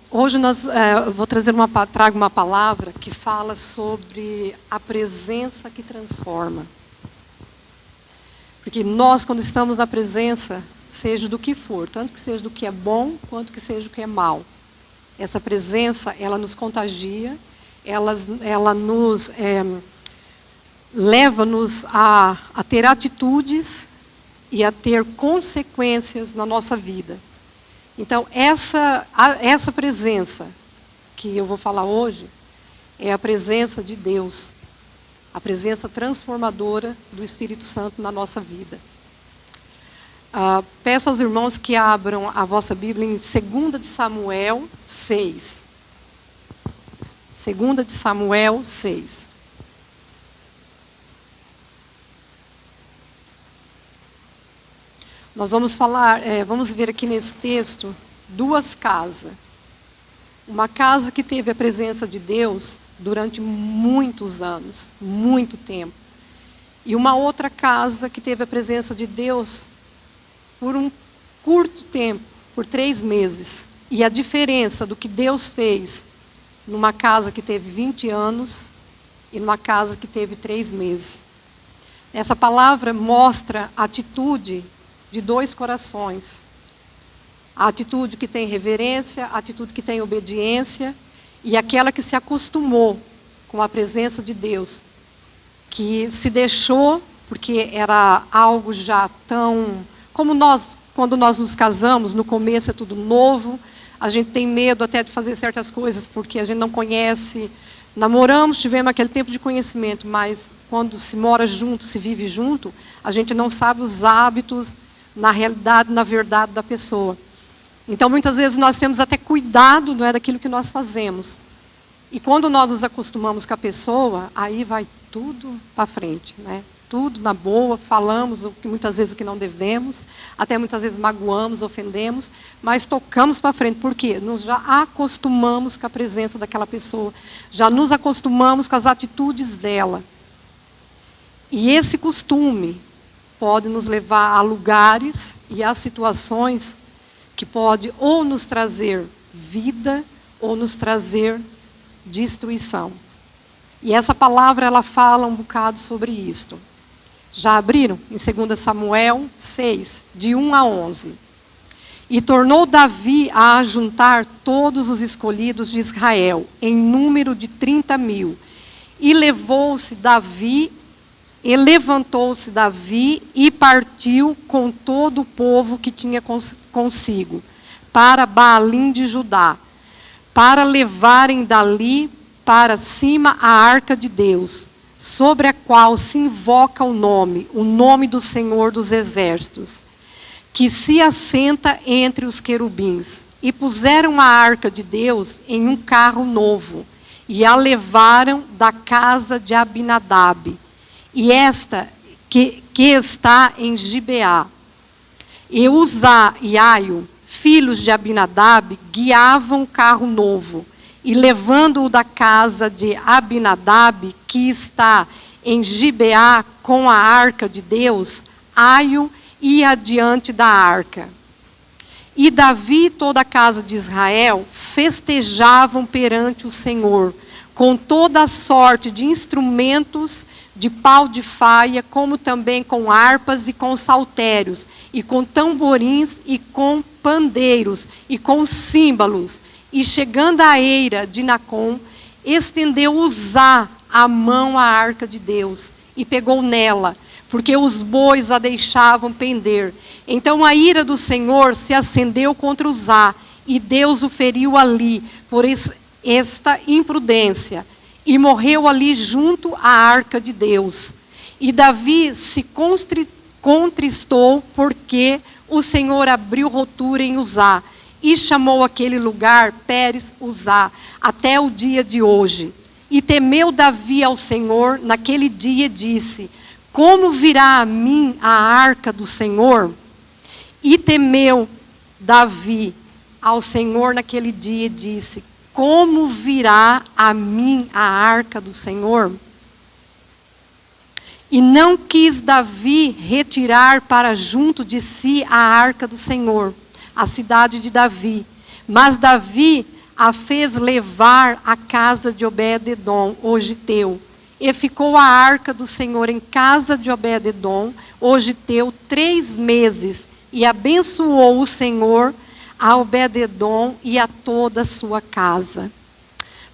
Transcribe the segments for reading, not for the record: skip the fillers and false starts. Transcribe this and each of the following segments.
Hoje eu vou trago uma palavra que fala sobre a presença que transforma. Porque nós, quando estamos na presença, seja do que for, tanto que seja do que é bom, quanto que seja do que é mal, essa presença, ela nos contagia, ela nos leva-nos a ter atitudes e a ter consequências na nossa vida. Então, essa presença que eu vou falar hoje é a presença de Deus, a presença transformadora do Espírito Santo na nossa vida. Peço aos irmãos que abram a vossa Bíblia em 2 de Samuel 6. 2 de Samuel 6. Nós vamos ver aqui nesse texto duas casas. Uma casa que teve a presença de Deus durante muitos anos, muito tempo. E uma outra casa que teve a presença de Deus por um curto tempo, por 3 meses. E a diferença do que Deus fez numa casa que teve 20 anos e numa casa que teve 3 meses. Essa palavra mostra a atitude de 2 corações. A atitude que tem reverência, a atitude que tem obediência e aquela que se acostumou com a presença de Deus, que se deixou, porque era algo já tão... Como quando nós nos casamos, no começo é tudo novo, a gente tem medo até de fazer certas coisas porque a gente não conhece. Namoramos, tivemos aquele tempo de conhecimento, mas quando se mora junto, se vive junto, a gente não sabe os hábitos, na realidade, na verdade da pessoa. Então, muitas vezes, nós temos até cuidado, não é, daquilo que nós fazemos. E quando nós nos acostumamos com a pessoa, aí vai tudo para frente, né? Tudo na boa, falamos muitas vezes o que não devemos, até muitas vezes magoamos, ofendemos, mas tocamos para frente. Por quê? Nós já acostumamos com a presença daquela pessoa, já nos acostumamos com as atitudes dela. E esse costume pode nos levar a lugares e a situações que pode ou nos trazer vida ou nos trazer destruição. E essa palavra, ela fala um bocado sobre isto. Já abriram? Em 2 Samuel 6, de 1 a 11. E tornou Davi a ajuntar todos os escolhidos de Israel, em número de 30.000. E levantou-se Davi e partiu com todo o povo que tinha consigo, para Baalim de Judá, para levarem dali para cima a arca de Deus, sobre a qual se invoca o nome do Senhor dos Exércitos, que se assenta entre os querubins. E puseram a arca de Deus em um carro novo, e a levaram da casa de Abinadab, e esta que está em Gibeá. E Uzá e Aio, filhos de Abinadab, guiavam o carro novo, e levando-o da casa de Abinadab, que está em Gibeá, com a arca de Deus, Aio ia adiante da arca. E Davi e toda a casa de Israel festejavam perante o Senhor, com toda a sorte de instrumentos de pau de faia, como também com harpas e com saltérios, e com tamborins e com pandeiros, e com símbolos. E chegando à eira de Nacon, estendeu Uzá a mão à arca de Deus, e pegou nela, porque os bois a deixavam pender. Então a ira do Senhor se acendeu contra Uzá, e Deus o feriu ali, por esta imprudência, e morreu ali junto à arca de Deus. E Davi se contristou, porque o Senhor abriu rotura em Uzá, e chamou aquele lugar Pérez Uzá, até o dia de hoje. E temeu Davi ao Senhor naquele dia e disse: como virá a mim a arca do Senhor? E temeu Davi ao Senhor naquele dia e disse: como virá a mim a arca do Senhor? E não quis Davi retirar para junto de si a arca do Senhor, a cidade de Davi, Mas Davi a fez levar à casa de Obed-edom, o giteu. E ficou a arca do Senhor em casa de Obed-edom, o giteu, 3 meses. E abençoou o Senhor a Obed-edom e a toda a sua casa.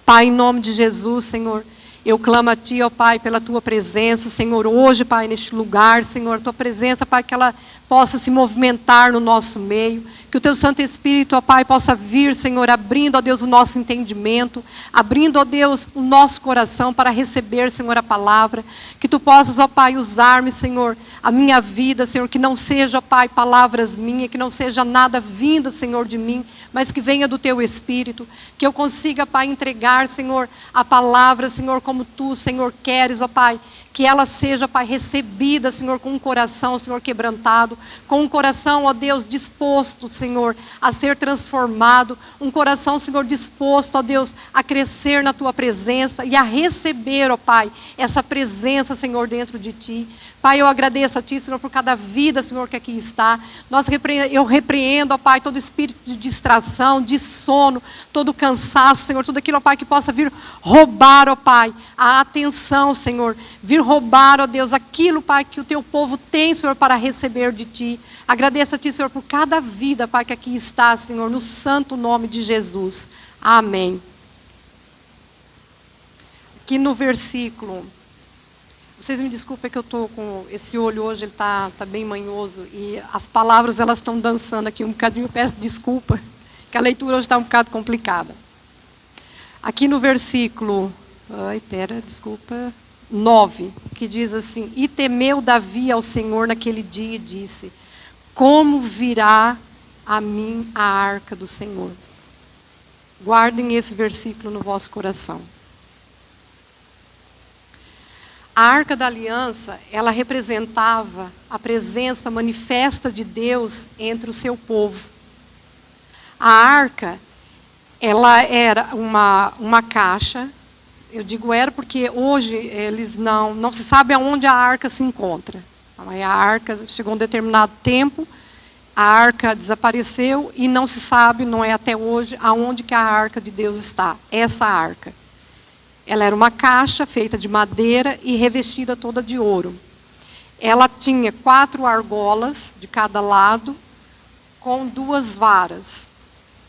Pai, em nome de Jesus, Senhor, eu clamo a Ti, ó Pai, pela Tua presença, Senhor, hoje, Pai, neste lugar, Senhor, Tua presença, Pai, que ela possa se movimentar no nosso meio, que o Teu Santo Espírito, ó Pai, possa vir, Senhor, abrindo, ó Deus, o nosso entendimento, abrindo, ó Deus, o nosso coração para receber, Senhor, a palavra, que Tu possas, ó Pai, usar-me, Senhor, a minha vida, Senhor, que não seja, ó Pai, palavras minhas, que não seja nada vindo, Senhor, de mim, mas que venha do Teu Espírito, que eu consiga, Pai, entregar, Senhor, a palavra, Senhor, como Tu, Senhor, queres, ó Pai, que ela seja, Pai, recebida, Senhor, com um coração, Senhor, quebrantado, com um coração, ó Deus, disposto, Senhor, a ser transformado, um coração, Senhor, disposto, ó Deus, a crescer na Tua presença e a receber, ó Pai, essa presença, Senhor, dentro de Ti. Pai, eu agradeço a Ti, Senhor, por cada vida, Senhor, que aqui está. Eu repreendo, ó Pai, todo espírito de distração, de sono, todo cansaço, Senhor, tudo aquilo, ó Pai, que possa vir roubar, ó Pai, a atenção, Senhor, vir roubar, ó Deus, aquilo, Pai, que o Teu povo tem, Senhor, para receber de Ti. Agradeço a Ti, Senhor, por cada vida, Pai, que aqui está, Senhor, no santo nome de Jesus. Amém. Aqui no versículo... Vocês me desculpem que eu estou com esse olho hoje, ele está bem manhoso, e as palavras elas estão dançando aqui um bocadinho, eu peço desculpa, que a leitura hoje está um bocado complicada. Aqui no versículo, 9, que diz assim: E temeu Davi ao Senhor naquele dia e disse: Como virá a mim a arca do Senhor? Guardem esse versículo no vosso coração. A Arca da Aliança, ela representava a presença manifesta de Deus entre o seu povo. A arca, ela era uma caixa, eu digo era porque hoje eles não se sabe aonde a arca se encontra. A arca chegou a um determinado tempo, a arca desapareceu e não se sabe, não é até hoje, aonde que a arca de Deus está, essa arca. Ela era uma caixa feita de madeira e revestida toda de ouro. Ela tinha 4 argolas de cada lado, com 2 varas.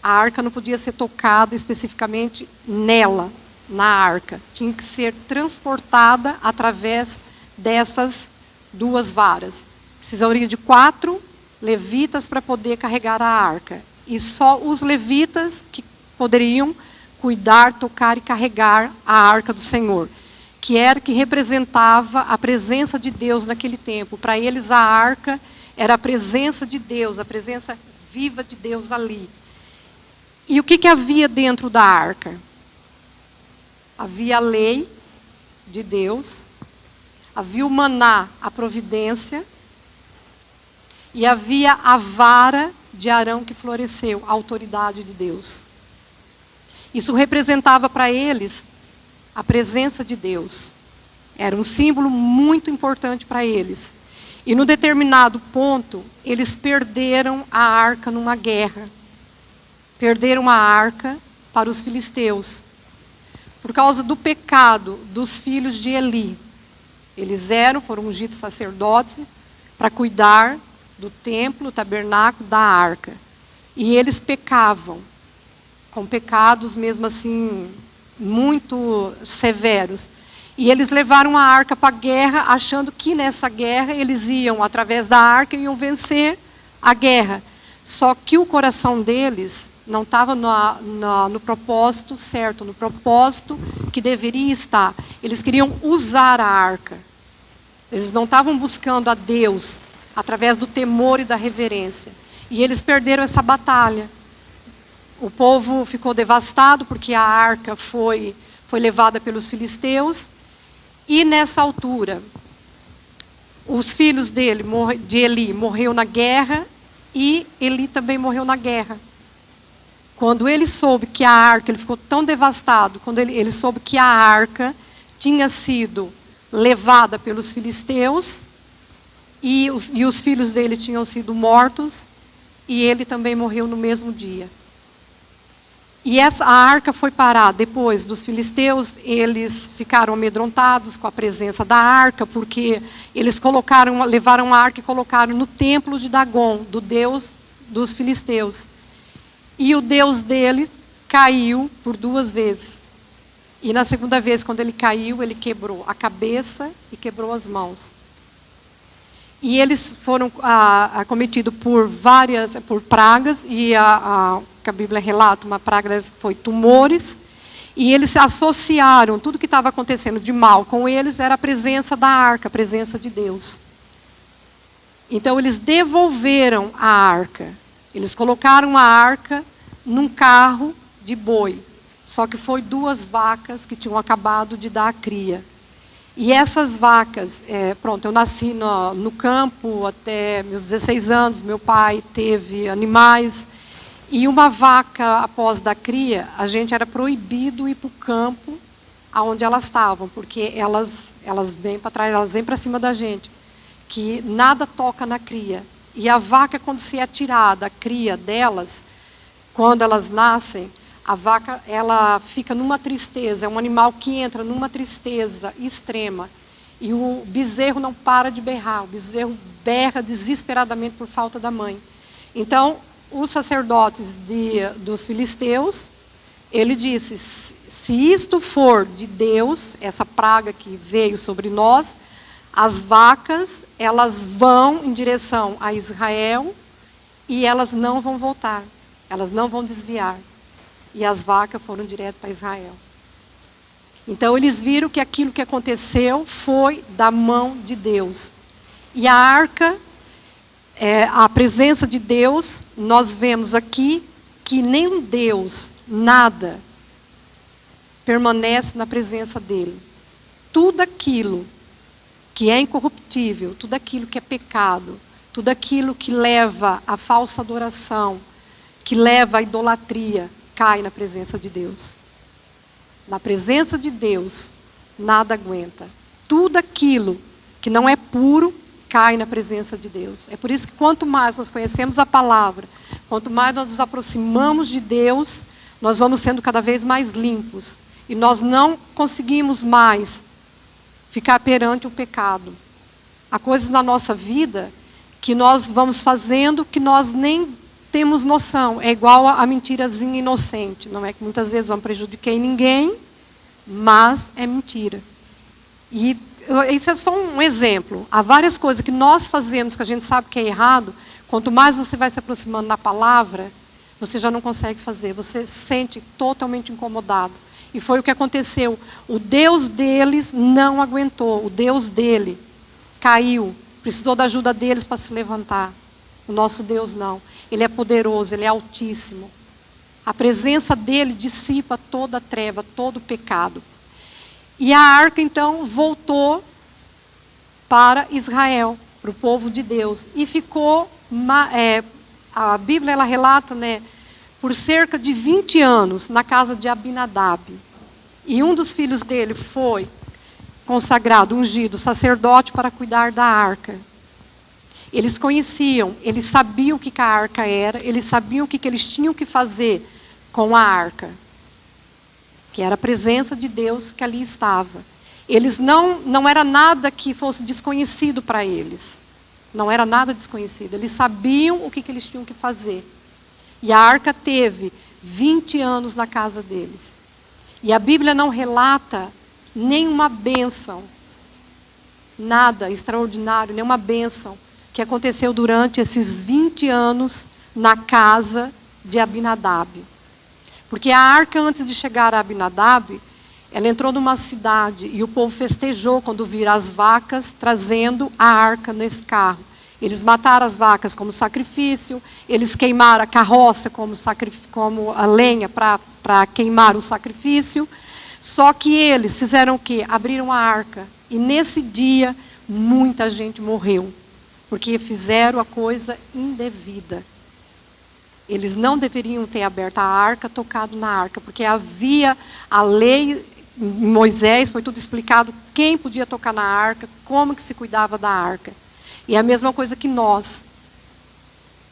A arca não podia ser tocada especificamente nela, na arca. Tinha que ser transportada através dessas 2 varas. Precisaria de 4 levitas para poder carregar a arca. E só os levitas que poderiam cuidar, tocar e carregar a arca do Senhor, que representava a presença de Deus naquele tempo. Para eles a arca era a presença de Deus, a presença viva de Deus ali. E o que havia dentro da arca? Havia a lei de Deus, havia o maná, a providência, e havia a vara de Arão que floresceu, a autoridade de Deus. Isso representava para eles a presença de Deus. Era um símbolo muito importante para eles. E no determinado ponto, eles perderam a arca numa guerra. Perderam a arca para os filisteus. Por causa do pecado dos filhos de Eli. Eles foram ungidos sacerdotes para cuidar do templo, do tabernáculo, da arca. E eles pecavam. Com pecados mesmo assim, muito severos. E eles levaram a arca para a guerra, achando que nessa guerra eles iam, através da arca, iam vencer a guerra. Só que o coração deles não estava no propósito certo, no propósito que deveria estar. Eles queriam usar a arca. Eles não estavam buscando a Deus, através do temor e da reverência. E eles perderam essa batalha. O povo ficou devastado porque a arca foi levada pelos filisteus. E nessa altura, os filhos de Eli morreram na guerra e Eli também morreu na guerra. Quando ele soube que a arca, ele ficou tão devastado, quando ele soube que a arca tinha sido levada pelos filisteus e os filhos dele tinham sido mortos, e ele também morreu no mesmo dia. E a arca foi parar depois dos filisteus. Eles ficaram amedrontados com a presença da arca, porque eles levaram a arca e colocaram no templo de Dagon, do deus dos filisteus. E o deus deles caiu por 2 vezes. E na segunda vez, quando ele caiu, ele quebrou a cabeça e quebrou as mãos. E eles foram acometidos por pragas, e que a Bíblia relata, uma praga foi tumores, e eles associaram tudo que estava acontecendo de mal com eles, era a presença da arca, a presença de Deus. Então eles devolveram a arca, eles colocaram a arca num carro de boi, só que foi 2 vacas que tinham acabado de dar a cria. E essas vacas, eu nasci no campo até meus 16 anos, meu pai teve animais, e uma vaca, após dar cria, a gente era proibido ir para o campo aonde elas estavam, porque elas vêm para trás, elas vêm para cima da gente, que nada toca na cria. E a vaca, quando se é tirada a cria delas, quando elas nascem, a vaca, ela fica numa tristeza, é um animal que entra numa tristeza extrema. E o bezerro não para de berrar, o bezerro berra desesperadamente por falta da mãe. Então, os sacerdotes dos filisteus, ele disse, se isto for de Deus, essa praga que veio sobre nós, as vacas, elas vão em direção a Israel e elas não vão voltar, elas não vão desviar. E as vacas foram direto para Israel. Então eles viram que aquilo que aconteceu foi da mão de Deus. E a arca, a presença de Deus, nós vemos aqui que nenhum Deus, nada, permanece na presença dele. Tudo aquilo que é incorruptível, tudo aquilo que é pecado, tudo aquilo que leva à falsa adoração, que leva à idolatria, cai na presença de Deus. Na presença de Deus, nada aguenta. Tudo aquilo que não é puro, cai na presença de Deus. É por isso que quanto mais nós conhecemos a palavra, quanto mais nós nos aproximamos de Deus, nós vamos sendo cada vez mais limpos. E nós não conseguimos mais ficar perante o pecado. Há coisas na nossa vida que nós vamos fazendo que nós nem temos noção. É igual a mentirazinha inocente. Não é que muitas vezes eu não prejudiquei ninguém, mas é mentira. E isso é só um exemplo. Há várias coisas que nós fazemos que a gente sabe que é errado. Quanto mais você vai se aproximando na palavra, você já não consegue fazer. Você se sente totalmente incomodado. E foi o que aconteceu. O Deus deles não aguentou. O Deus dele caiu. Precisou da ajuda deles para se levantar. O nosso Deus não. Ele é poderoso, ele é altíssimo. A presença dele dissipa toda a treva, todo o pecado. E a arca, então, voltou para Israel, para o povo de Deus. E ficou, a Bíblia ela relata, por cerca de 20 anos na casa de Abinadab. E um dos filhos dele foi consagrado, ungido, sacerdote para cuidar da arca. Eles conheciam, eles sabiam o que a arca era, eles sabiam o que eles tinham que fazer com a arca, que era a presença de Deus que ali estava. Eles não era nada que fosse desconhecido para eles. Não era nada desconhecido. Eles sabiam o que eles tinham que fazer. E a arca teve 20 anos na casa deles. E a Bíblia não relata nenhuma bênção, nada extraordinário, nenhuma bênção que aconteceu durante esses 20 anos na casa de Abinadab. Porque a arca, antes de chegar a Abinadab, ela entrou numa cidade e o povo festejou quando viram as vacas trazendo a arca nesse carro. Eles mataram as vacas como sacrifício, eles queimaram a carroça como a lenha para queimar o sacrifício. Só que eles fizeram o quê? Abriram a arca. E nesse dia, muita gente morreu. Porque fizeram a coisa indevida. Eles não deveriam ter aberto a arca, tocado na arca, porque havia a lei, em Moisés, foi tudo explicado, quem podia tocar na arca, como que se cuidava da arca. E é a mesma coisa que nós.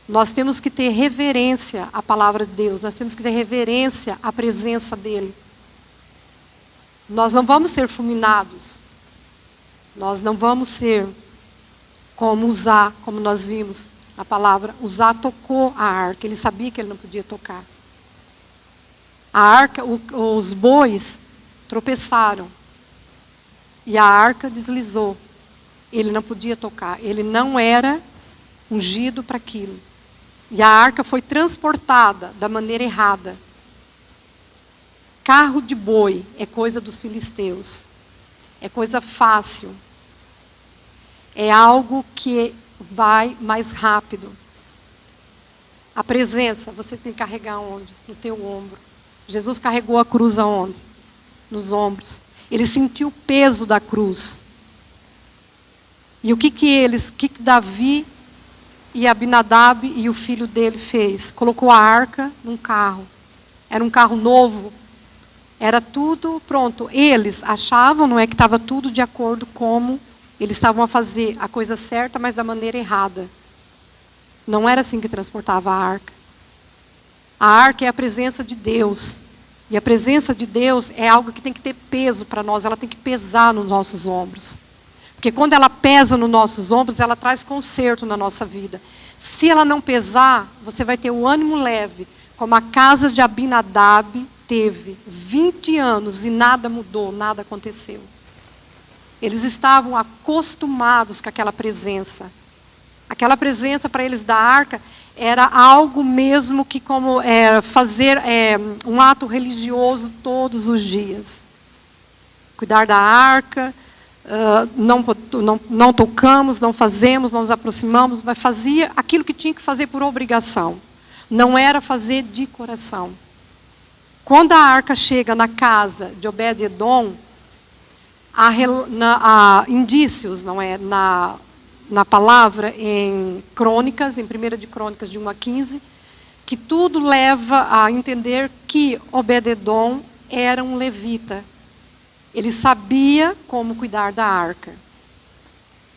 Nós temos que ter reverência à palavra de Deus. Nós temos que ter reverência à presença dEle. Nós não vamos ser fulminados. Nós não vamos ser como Uzá, como nós vimos na palavra. Uzá tocou a arca. Ele sabia que ele não podia tocar. A arca, os bois tropeçaram. E a arca deslizou. Ele não podia tocar. Ele não era ungido para aquilo. E a arca foi transportada da maneira errada. Carro de boi é coisa dos filisteus. É coisa fácil. É algo que vai mais rápido. A presença, você tem que carregar onde? No teu ombro. Jesus carregou a cruz aonde? Nos ombros. Ele sentiu o peso da cruz. E o que Davi e Abinadab e o filho dele fez? Colocou a arca num carro. Era um carro novo. Era tudo pronto. Eles achavam, não é, que estava tudo de acordo como eles estavam a fazer a coisa certa, mas da maneira errada. Não era assim que transportava a arca. A arca é a presença de Deus. E a presença de Deus é algo que tem que ter peso para nós. Ela tem que pesar nos nossos ombros. Porque quando ela pesa nos nossos ombros, ela traz conserto na nossa vida. Se ela não pesar, você vai ter o ânimo leve. Como a casa de Abinadab teve 20 anos e nada mudou, nada aconteceu. Eles estavam acostumados com aquela presença. Aquela presença para eles da arca era algo mesmo que como fazer um ato religioso todos os dias. Cuidar da arca, não tocamos, não fazemos, não nos aproximamos, mas fazia aquilo que tinha que fazer por obrigação. Não era fazer de coração. Quando a arca chega na casa de Obed-edom, há indícios, não é, na palavra em Crônicas, em 1 de Crônicas de 1 a 15, que tudo leva a entender que Obed-edom era um levita. Ele sabia como cuidar da arca.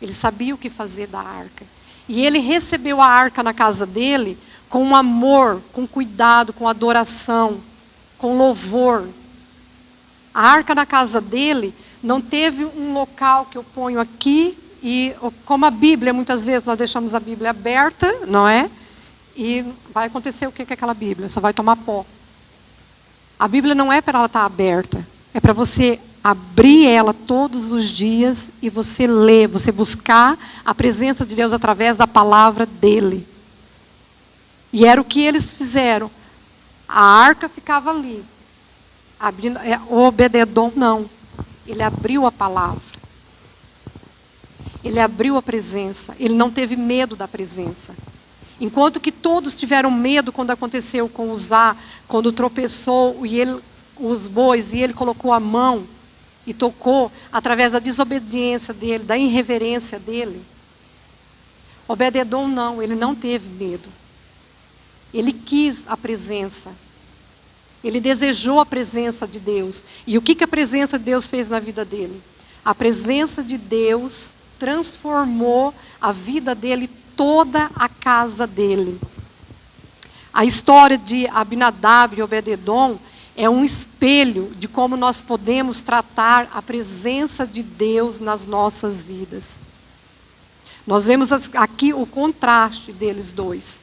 Ele sabia o que fazer da arca. E ele recebeu a arca na casa dele com amor, com cuidado, com adoração, com louvor. A arca na casa dele não teve um local que eu ponho aqui e como a Bíblia, muitas vezes nós deixamos a Bíblia aberta, não é? E vai acontecer o que com aquela Bíblia? Só vai tomar pó. A Bíblia não é para ela estar aberta. É para você abrir ela todos os dias e você ler, você buscar a presença de Deus através da palavra dele. E era o que eles fizeram. A arca ficava ali. Obed-edom não. Ele abriu a palavra. Ele abriu a presença. Ele não teve medo da presença. Enquanto que todos tiveram medo quando aconteceu com Uzá, quando tropeçou os bois e ele colocou a mão e tocou através da desobediência dele, da irreverência dele. Obed-edom não, ele não teve medo. Ele quis a presença. Ele desejou a presença de Deus. E o que a presença de Deus fez na vida dele? A presença de Deus transformou a vida dele, toda a casa dele. A história de Abinadab e Obed-edom é um espelho de como nós podemos tratar a presença de Deus nas nossas vidas. Nós vemos aqui o contraste deles dois.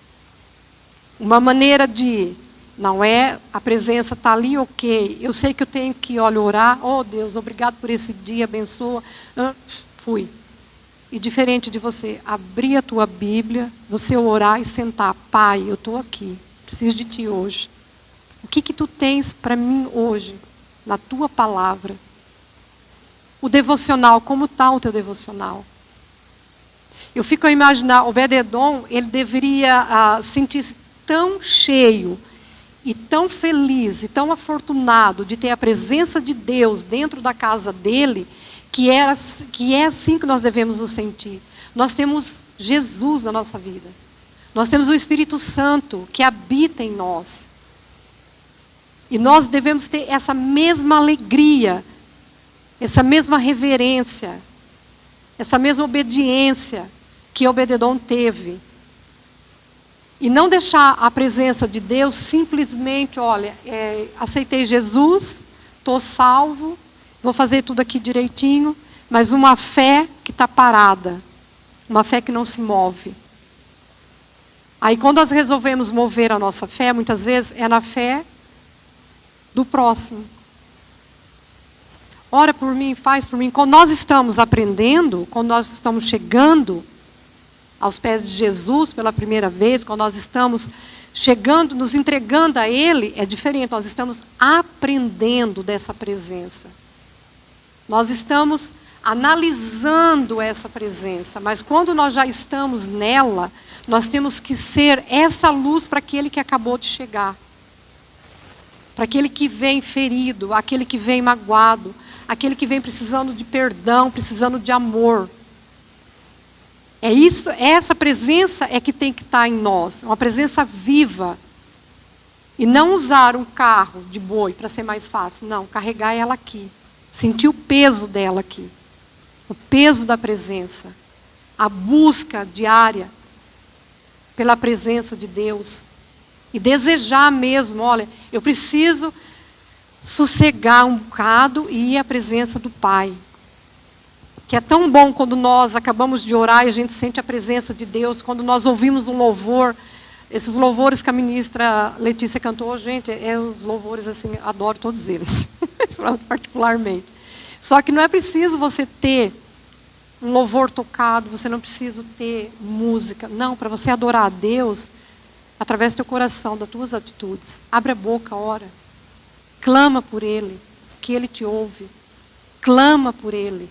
Uma maneira de, não é, a presença está ali, ok. Eu sei que eu tenho que, orar. Oh Deus, obrigado por esse dia, abençoa. Fui. E diferente de você abrir a tua Bíblia, você orar e sentar. Pai, eu estou aqui, preciso de ti hoje. O que tu tens para mim hoje, na tua palavra? O devocional, como está o teu devocional? Eu fico a imaginar, Obed-edom, ele deveria sentir-se tão cheio e tão feliz e tão afortunado de ter a presença de Deus dentro da casa dele, que é assim que nós devemos nos sentir. Nós temos Jesus na nossa vida. Nós temos o Espírito Santo que habita em nós. E nós devemos ter essa mesma alegria, essa mesma reverência, essa mesma obediência que Obed-edom teve. E não deixar a presença de Deus simplesmente, olha, aceitei Jesus, estou salvo, vou fazer tudo aqui direitinho, mas uma fé que está parada, uma fé que não se move. Aí quando nós resolvemos mover a nossa fé, muitas vezes é na fé do próximo. Ora por mim, faz por mim. Quando nós estamos aprendendo, quando nós estamos chegando aos pés de Jesus pela primeira vez, quando nós estamos chegando, nos entregando a Ele, é diferente. Nós estamos aprendendo dessa presença. Nós estamos analisando essa presença. Mas quando nós já estamos nela, nós temos que ser essa luz para aquele que acabou de chegar. Para aquele que vem ferido, aquele que vem magoado, aquele que vem precisando de perdão, precisando de amor. É isso, essa presença é que tem que estar em nós, uma presença viva. E não usar um carro de boi para ser mais fácil, não, carregar ela aqui. Sentir o peso dela aqui. O peso da presença. A busca diária pela presença de Deus. E desejar mesmo, olha, eu preciso sossegar um bocado e ir à presença do Pai. Que é tão bom quando nós acabamos de orar e a gente sente a presença de Deus, quando nós ouvimos um louvor, esses louvores que a ministra Letícia cantou, gente, os louvores assim, adoro todos eles, particularmente. Só que não é preciso você ter um louvor tocado, você não precisa ter música. Não, para você adorar a Deus, através do teu coração, das tuas atitudes. Abre a boca, ora. Clama por Ele, que Ele te ouve. Clama por Ele.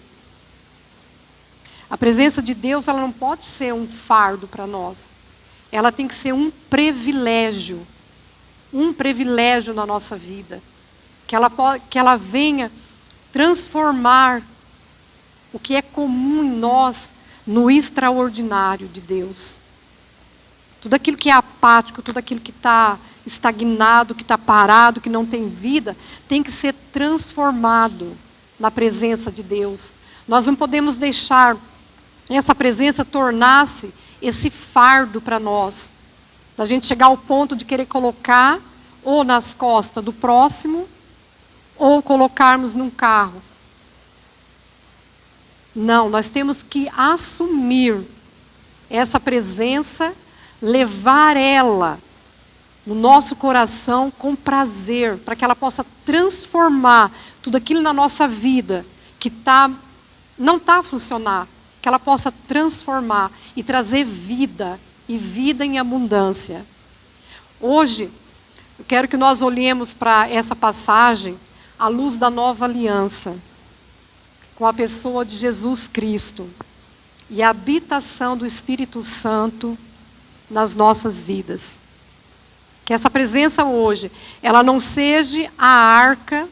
A presença de Deus, ela não pode ser um fardo para nós. Ela tem que ser um privilégio. Um privilégio na nossa vida. Que ela venha transformar o que é comum em nós no extraordinário de Deus. Tudo aquilo que é apático, tudo aquilo que está estagnado, que está parado, que não tem vida, tem que ser transformado na presença de Deus. Nós não podemos deixar essa presença tornar-se esse fardo para nós. Da gente chegar ao ponto de querer colocar ou nas costas do próximo, ou colocarmos num carro. Não, nós temos que assumir essa presença, levar ela no nosso coração com prazer, para que ela possa transformar tudo aquilo na nossa vida que não está a funcionar, que ela possa transformar e trazer vida, e vida em abundância. Hoje, eu quero que nós olhemos para essa passagem à luz da nova aliança, com a pessoa de Jesus Cristo e a habitação do Espírito Santo nas nossas vidas. Que essa presença hoje, ela não seja a arca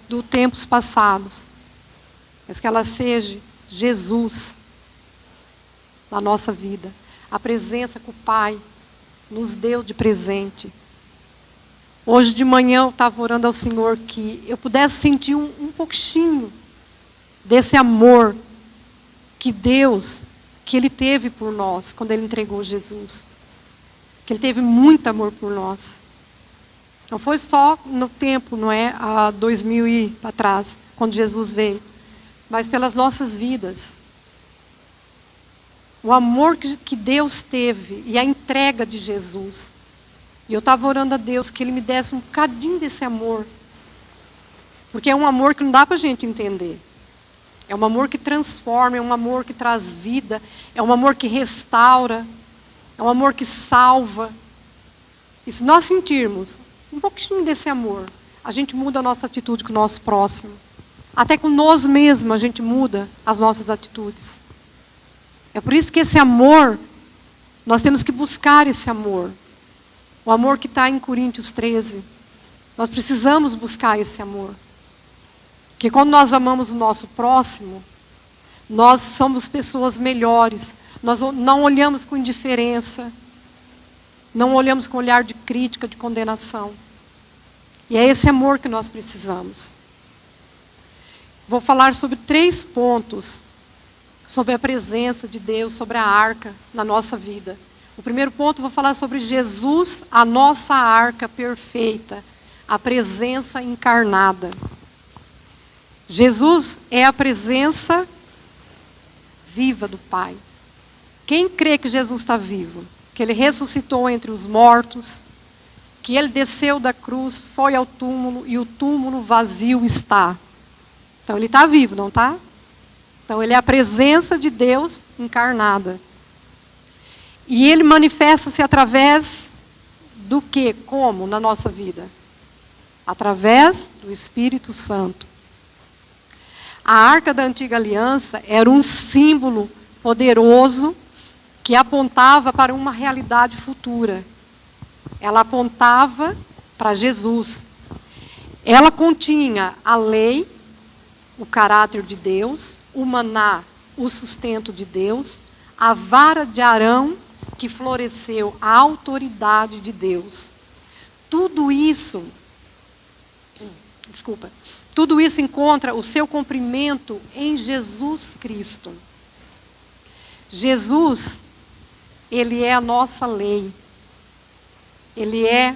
dos tempos passados, mas que ela seja Jesus na nossa vida. A presença que o Pai nos deu de presente. Hoje de manhã eu estava orando ao Senhor que eu pudesse sentir um pouquinho desse amor que Deus, que Ele teve por nós quando Ele entregou Jesus. Que Ele teve muito amor por nós. Não foi só no tempo, não é? Há 2000 e para trás, quando Jesus veio. Mas pelas nossas vidas. O amor que Deus teve e a entrega de Jesus. E eu estava orando a Deus que Ele me desse um bocadinho desse amor. Porque é um amor que não dá para a gente entender. É um amor que transforma, é um amor que traz vida, é um amor que restaura, é um amor que salva. E se nós sentirmos um pouquinho desse amor, a gente muda a nossa atitude com o nosso próximo. Até com nós mesmos a gente muda as nossas atitudes. É por isso que esse amor, nós temos que buscar esse amor. O amor que está em Coríntios 13. Nós precisamos buscar esse amor. Porque quando nós amamos o nosso próximo, nós somos pessoas melhores. Nós não olhamos com indiferença. Não olhamos com olhar de crítica, de condenação. E é esse amor que nós precisamos. Vou falar sobre 3 pontos sobre a presença de Deus, sobre a arca na nossa vida. O primeiro ponto, eu vou falar sobre Jesus, a nossa arca perfeita, a presença encarnada. Jesus é a presença viva do Pai. Quem crê que Jesus está vivo, que Ele ressuscitou entre os mortos, que Ele desceu da cruz, foi ao túmulo e o túmulo vazio está. Então Ele está vivo, não está? Então Ele é a presença de Deus encarnada. E Ele manifesta-se através do quê? Como na nossa vida? Através do Espírito Santo. A arca da antiga aliança era um símbolo poderoso que apontava para uma realidade futura. Ela apontava para Jesus. Ela continha a lei, o caráter de Deus, o maná, o sustento de Deus, a vara de Arão, que floresceu, a autoridade de Deus. Tudo isso encontra o seu cumprimento em Jesus Cristo. Jesus, Ele é a nossa lei. Ele é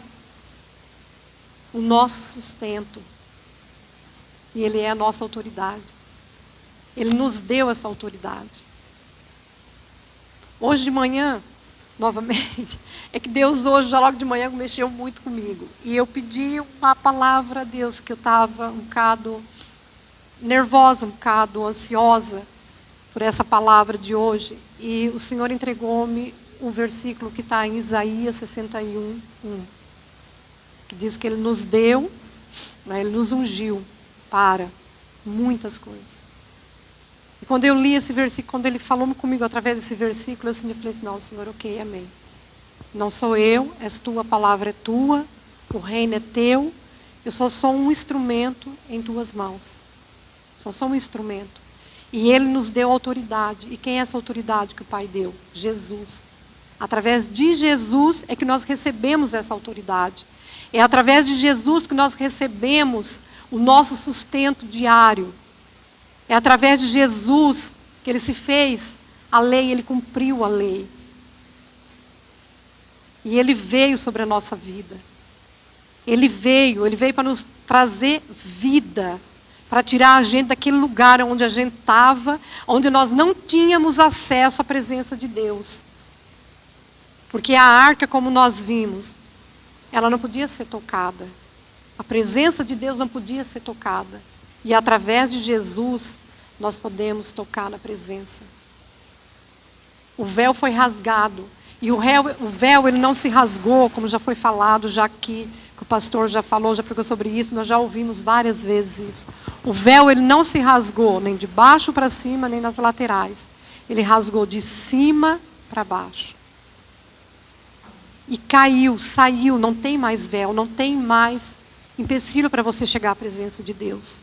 o nosso sustento. E Ele é a nossa autoridade. Ele nos deu essa autoridade. Hoje de manhã, novamente, é que Deus hoje, já logo de manhã, mexeu muito comigo. E eu pedi uma palavra a Deus, que eu estava um bocado nervosa, um bocado ansiosa por essa palavra de hoje. E o Senhor entregou-me um versículo que está em Isaías 61, 1, que diz que Ele nos deu, né, Ele nos ungiu para muitas coisas. E quando eu li esse versículo, quando Ele falou comigo através desse versículo, eu falei assim, não, Senhor, ok, amém. Não sou eu, és tu, a palavra é tua, o reino é teu, eu só sou um instrumento em tuas mãos. Só sou um instrumento. E Ele nos deu autoridade. E quem é essa autoridade que o Pai deu? Jesus. Através de Jesus é que nós recebemos essa autoridade. É através de Jesus que nós recebemos o nosso sustento diário. É através de Jesus que Ele se fez a lei, Ele cumpriu a lei. E Ele veio sobre a nossa vida. Ele veio para nos trazer vida, para tirar a gente daquele lugar onde a gente estava, onde nós não tínhamos acesso à presença de Deus. Porque a arca, como nós vimos, ela não podia ser tocada. A presença de Deus não podia ser tocada. E através de Jesus, nós podemos tocar na presença. O véu foi rasgado. E o véu ele não se rasgou, como já foi falado, já que o pastor já falou, já pregou sobre isso, nós já ouvimos várias vezes isso. O véu ele não se rasgou, nem de baixo para cima, nem nas laterais. Ele rasgou de cima para baixo. E caiu, saiu, não tem mais véu, não tem mais empecilho para você chegar à presença de Deus.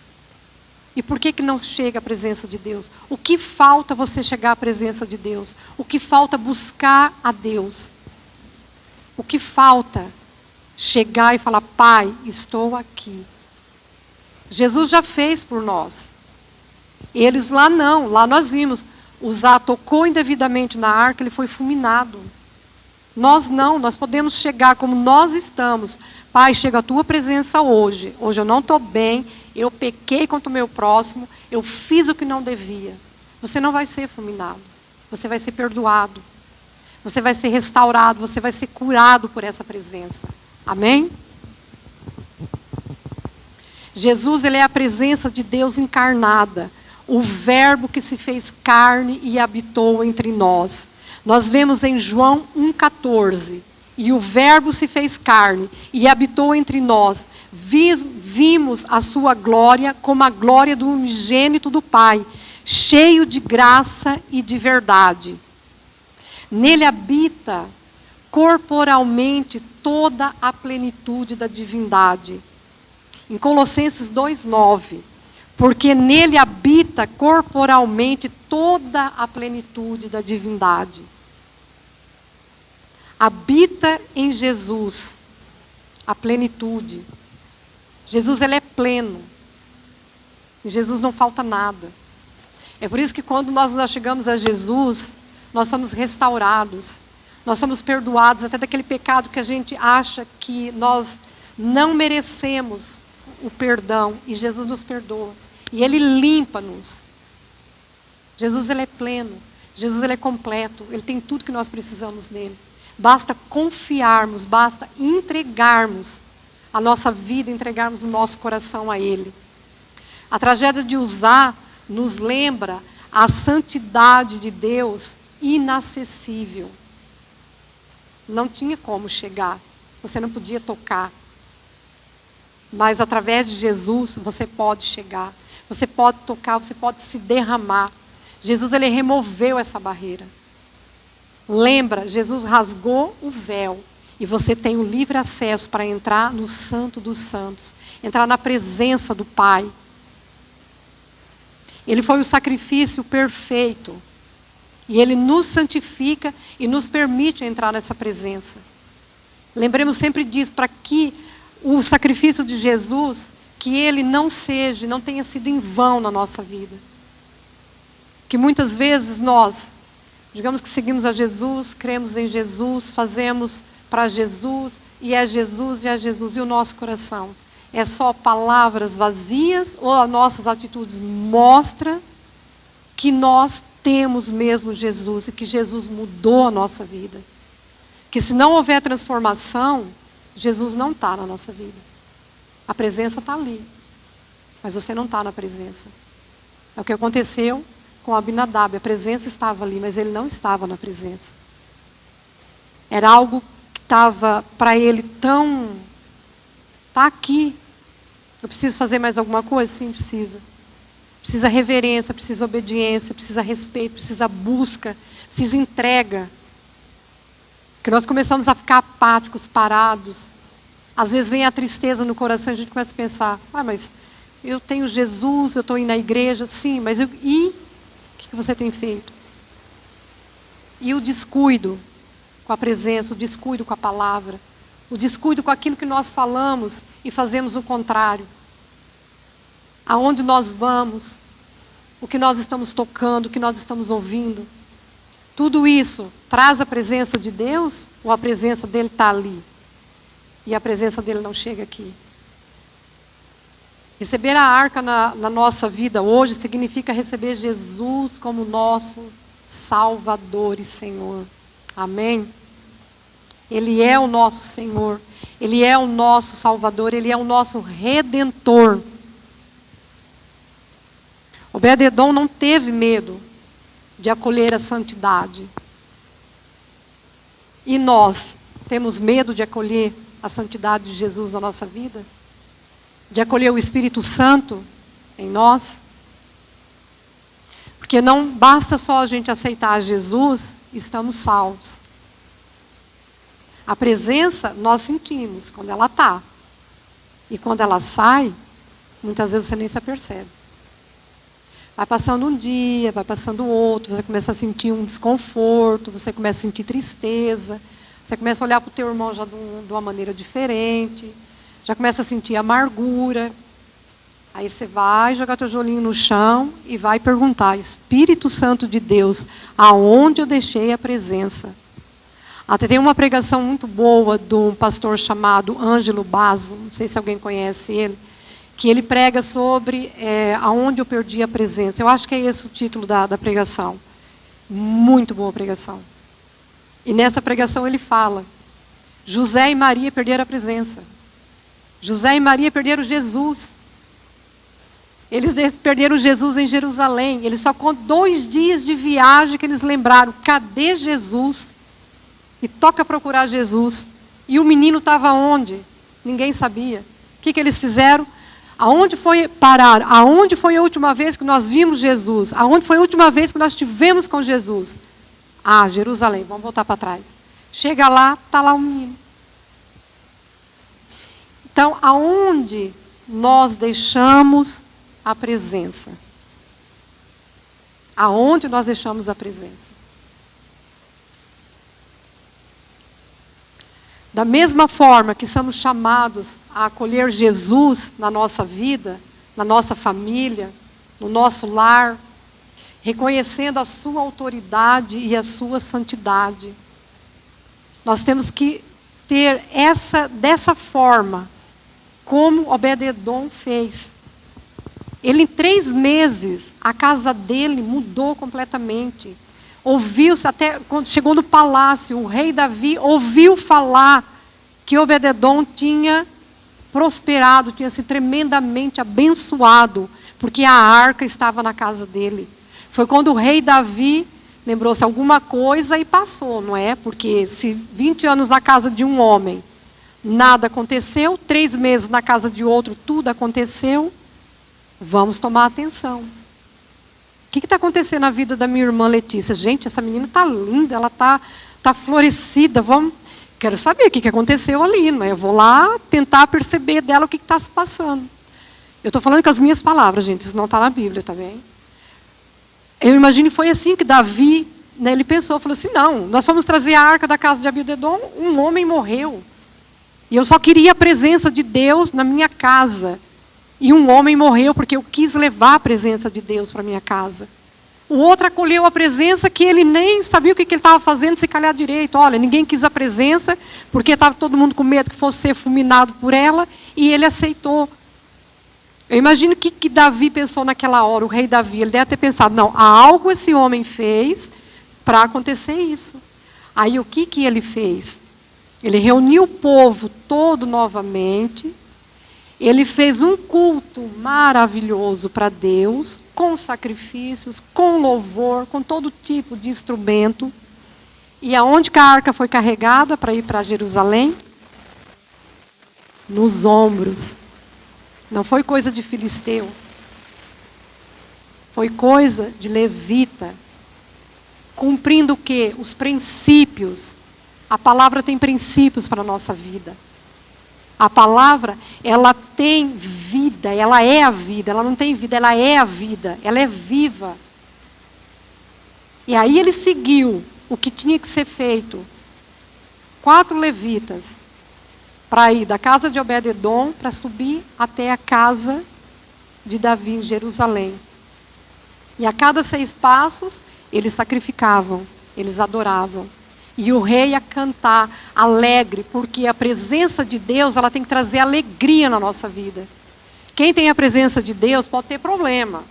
E por que não chega à presença de Deus? O que falta você chegar à presença de Deus? O que falta buscar a Deus? O que falta chegar e falar, Pai, estou aqui. Jesus já fez por nós. Eles lá não, lá nós vimos, Uzá tocou indevidamente na arca, ele foi fulminado. Nós não, nós podemos chegar como nós estamos. Pai, chega a tua presença hoje. Hoje eu não estou bem, eu pequei contra o meu próximo, eu fiz o que não devia. Você não vai ser fulminado. Você vai ser perdoado. Você vai ser restaurado, você vai ser curado por essa presença. Amém? Jesus, ele é a presença de Deus encarnada. O verbo que se fez carne e habitou entre nós. Nós vemos em João 1,14. E o verbo se fez carne e habitou entre nós. Vimos a sua glória como a glória do unigênito do Pai, cheio de graça e de verdade. Nele habita corporalmente toda a plenitude da divindade. Em Colossenses 2,9. Porque nele habita corporalmente toda a plenitude da divindade. Habita em Jesus a plenitude. Jesus, ele é pleno. Em Jesus não falta nada. É por isso que quando nós chegamos a Jesus, nós somos restaurados. Nós somos perdoados até daquele pecado que a gente acha que nós não merecemos o perdão. E Jesus nos perdoa. E Ele limpa-nos. Jesus, Ele é pleno. Jesus, Ele é completo. Ele tem tudo que nós precisamos nele. Basta confiarmos, basta entregarmos a nossa vida, entregarmos o nosso coração a Ele. A tragédia de Uzá nos lembra a santidade de Deus inacessível. Não tinha como chegar, você não podia tocar. Mas através de Jesus você pode chegar, você pode tocar, você pode se derramar. Jesus, Ele removeu essa barreira. Lembra, Jesus rasgou o véu e você tem o livre acesso para entrar no Santo dos Santos, entrar na presença do Pai. Ele foi o sacrifício perfeito. E Ele nos santifica e nos permite entrar nessa presença. Lembremos sempre disso, para que o sacrifício de Jesus, que ele não tenha sido em vão na nossa vida. Que muitas vezes nós, digamos que seguimos a Jesus, cremos em Jesus, fazemos para Jesus, e é Jesus, e o nosso coração é só palavras vazias, ou as nossas atitudes mostram que nós temos mesmo Jesus e que Jesus mudou a nossa vida. Que se não houver transformação, Jesus não está na nossa vida. A presença está ali, mas você não está na presença. É o que aconteceu com Abinadab. A presença estava ali, mas ele não estava na presença. Era algo que estava para ele tão... Está aqui. Eu preciso fazer mais alguma coisa? Sim, precisa. Precisa reverência, precisa obediência, precisa respeito, precisa busca, precisa entrega. Porque nós começamos a ficar apáticos, parados. Às vezes vem a tristeza no coração e a gente começa a pensar, mas eu tenho Jesus, eu estou indo na igreja, sim, mas e o que você tem feito? E o descuido com a presença, o descuido com a palavra, o descuido com aquilo que nós falamos e fazemos o contrário. Aonde nós vamos, o que nós estamos tocando, o que nós estamos ouvindo. Tudo isso traz a presença de Deus ou a presença dele está ali? E a presença dele não chega aqui. Receber a arca na nossa vida hoje significa receber Jesus como nosso Salvador e Senhor. Amém? Ele é o nosso Senhor. Ele é o nosso Salvador. Ele é o nosso Redentor. Obed-edom não teve medo de acolher a santidade. E nós temos medo de acolher a santidade de Jesus na nossa vida? De acolher o Espírito Santo em nós? Porque não basta só a gente aceitar Jesus, estamos salvos. A presença nós sentimos quando ela está. E quando ela sai, muitas vezes você nem se apercebe. Vai passando um dia, vai passando outro, você começa a sentir um desconforto, você começa a sentir tristeza, você começa a olhar para o teu irmão já de uma maneira diferente, já começa a sentir amargura. Aí você vai jogar teu joelhinho no chão e vai perguntar, Espírito Santo de Deus, aonde eu deixei a presença? Até tem uma pregação muito boa de um pastor chamado Ângelo Basso, não sei se alguém conhece ele, que ele prega sobre aonde eu perdi a presença. Eu acho que é esse o título da pregação. Muito boa pregação. E nessa pregação ele fala, José e Maria perderam a presença. José e Maria perderam Jesus. Eles perderam Jesus em Jerusalém. Eles só com 2 dias de viagem que eles lembraram, cadê Jesus? E toca procurar Jesus. E o menino estava onde? Ninguém sabia. O que eles fizeram? Aonde foi parar? Aonde foi a última vez que nós vimos Jesus? Aonde foi a última vez que nós estivemos com Jesus? Jerusalém. Vamos voltar para trás. Chega lá, está lá o menino. Então, aonde nós deixamos a presença? Aonde nós deixamos a presença? Da mesma forma que somos chamados a acolher Jesus na nossa vida, na nossa família, no nosso lar, reconhecendo a sua autoridade e a sua santidade. Nós temos que ter dessa forma, como Obed-edom fez. Ele, em 3 meses, a casa dele mudou completamente. Ouviu-se, até quando chegou no palácio, o rei Davi ouviu falar que Obed-edom tinha prosperado, tinha sido tremendamente abençoado, porque a arca estava na casa dele. Foi quando o rei Davi lembrou-se alguma coisa e passou, não é? Porque se 20 anos na casa de um homem, nada aconteceu, 3 meses na casa de outro, tudo aconteceu, vamos tomar atenção. O que está acontecendo na vida da minha irmã Letícia? Gente, essa menina está linda, ela está florescida, quero saber o que aconteceu ali, não é? Eu vou lá tentar perceber dela o que está se passando. Eu estou falando com as minhas palavras, gente, isso não está na Bíblia, tá bem? Eu imagino que foi assim que Davi, né, ele pensou, falou assim, não, nós fomos trazer a arca da casa de Obed-edom, um homem morreu. E eu só queria a presença de Deus na minha casa. E um homem morreu porque eu quis levar a presença de Deus para a minha casa. O outro acolheu a presença que ele nem sabia o que ele estava fazendo, se calhar direito. Olha, ninguém quis a presença, porque estava todo mundo com medo que fosse ser fulminado por ela, e ele aceitou. Eu imagino que Davi pensou naquela hora, o rei Davi, ele deve ter pensado, não, algo esse homem fez para acontecer isso. Aí o que ele fez? Ele reuniu o povo todo novamente, ele fez um culto maravilhoso para Deus, com sacrifícios, com louvor, com todo tipo de instrumento. E aonde que a arca foi carregada para ir para Jerusalém? Nos ombros. Não foi coisa de filisteu. Foi coisa de levita. Cumprindo o quê? Os princípios. A palavra tem princípios para a nossa vida. A palavra, ela tem vida, ela é a vida. Ela não tem vida, ela é a vida. Ela é viva. E aí ele seguiu o que tinha que ser feito. 4 levitas. Para ir da casa de Obed-edom, para subir até a casa de Davi em Jerusalém. E a cada 6 passos, eles sacrificavam, eles adoravam. E o rei ia cantar alegre, porque a presença de Deus, ela tem que trazer alegria na nossa vida. Quem tem a presença de Deus pode ter problema.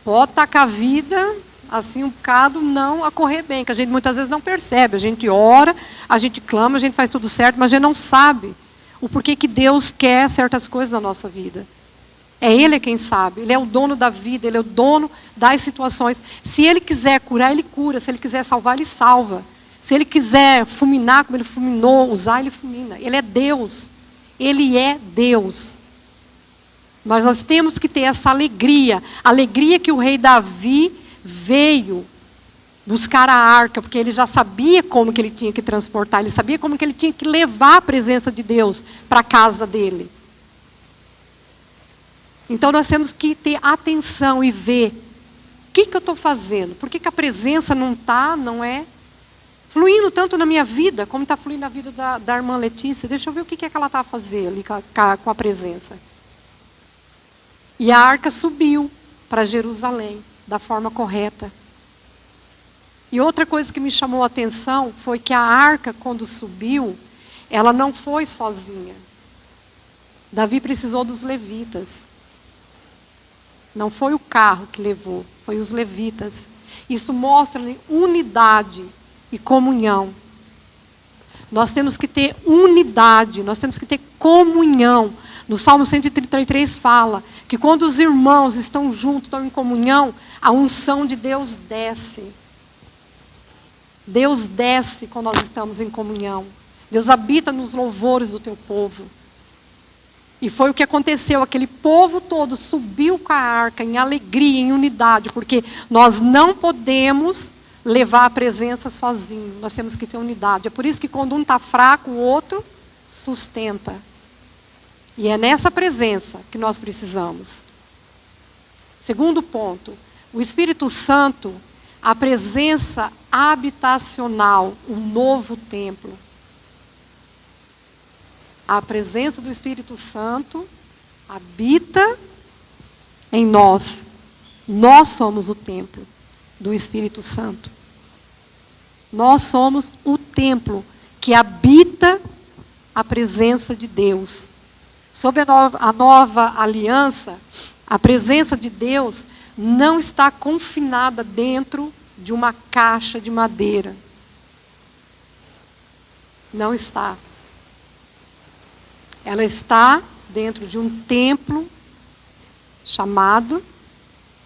Pode estar com a vida assim um bocado não a correr bem, que a gente muitas vezes não percebe. A gente ora, a gente clama, a gente faz tudo certo, mas a gente não sabe o porquê que Deus quer certas coisas na nossa vida. É Ele quem sabe. Ele é o dono da vida, Ele é o dono das situações. Se Ele quiser curar, Ele cura. Se Ele quiser salvar, Ele salva. Se Ele quiser fulminar, como Ele fulminou, usar, Ele fulmina. Ele é Deus. Ele é Deus. Mas nós temos que ter essa alegria. A alegria que o rei Davi veio buscar a arca, porque ele já sabia como que ele tinha que transportar, ele sabia como que ele tinha que levar a presença de Deus para a casa dele. Então nós temos que ter atenção e ver o que eu estou fazendo, por que a presença não é fluindo tanto na minha vida, como está fluindo na vida da irmã Letícia. Deixa eu ver o que ela está a fazer ali com a presença. E a arca subiu para Jerusalém da forma correta. E outra coisa que me chamou a atenção foi que a arca, quando subiu, ela não foi sozinha. Davi precisou dos levitas. Não foi o carro que levou, foi os levitas. Isso mostra unidade e comunhão. Nós temos que ter unidade, nós temos que ter comunhão. No Salmo 133 fala que quando os irmãos estão juntos, estão em comunhão, a unção de Deus desce. Deus desce quando nós estamos em comunhão. Deus habita nos louvores do teu povo. E foi o que aconteceu, aquele povo todo subiu com a arca em alegria, em unidade, porque nós não podemos levar a presença sozinho, nós temos que ter unidade. É por isso que quando um está fraco, o outro sustenta. E é nessa presença que nós precisamos. Segundo ponto, o Espírito Santo, a presença habitacional, o novo templo. A presença do Espírito Santo habita em nós. Nós somos o templo do Espírito Santo. Nós somos o templo que habita a presença de Deus. Sob a nova aliança, a presença de Deus não está confinada dentro de uma caixa de madeira. Não está. Ela está dentro de um templo chamado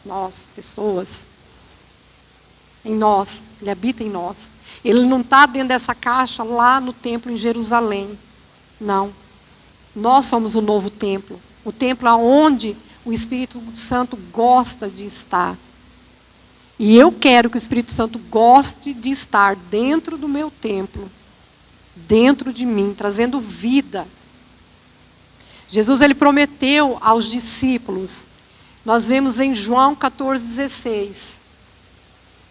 nós, pessoas. Em nós. Ele habita em nós. Ele não está dentro dessa caixa lá no templo em Jerusalém. Não. Nós somos o novo templo. O templo onde o Espírito Santo gosta de estar. E eu quero que o Espírito Santo goste de estar dentro do meu templo. Dentro de mim, trazendo vida. Jesus, ele prometeu aos discípulos. Nós vemos em João 14,16.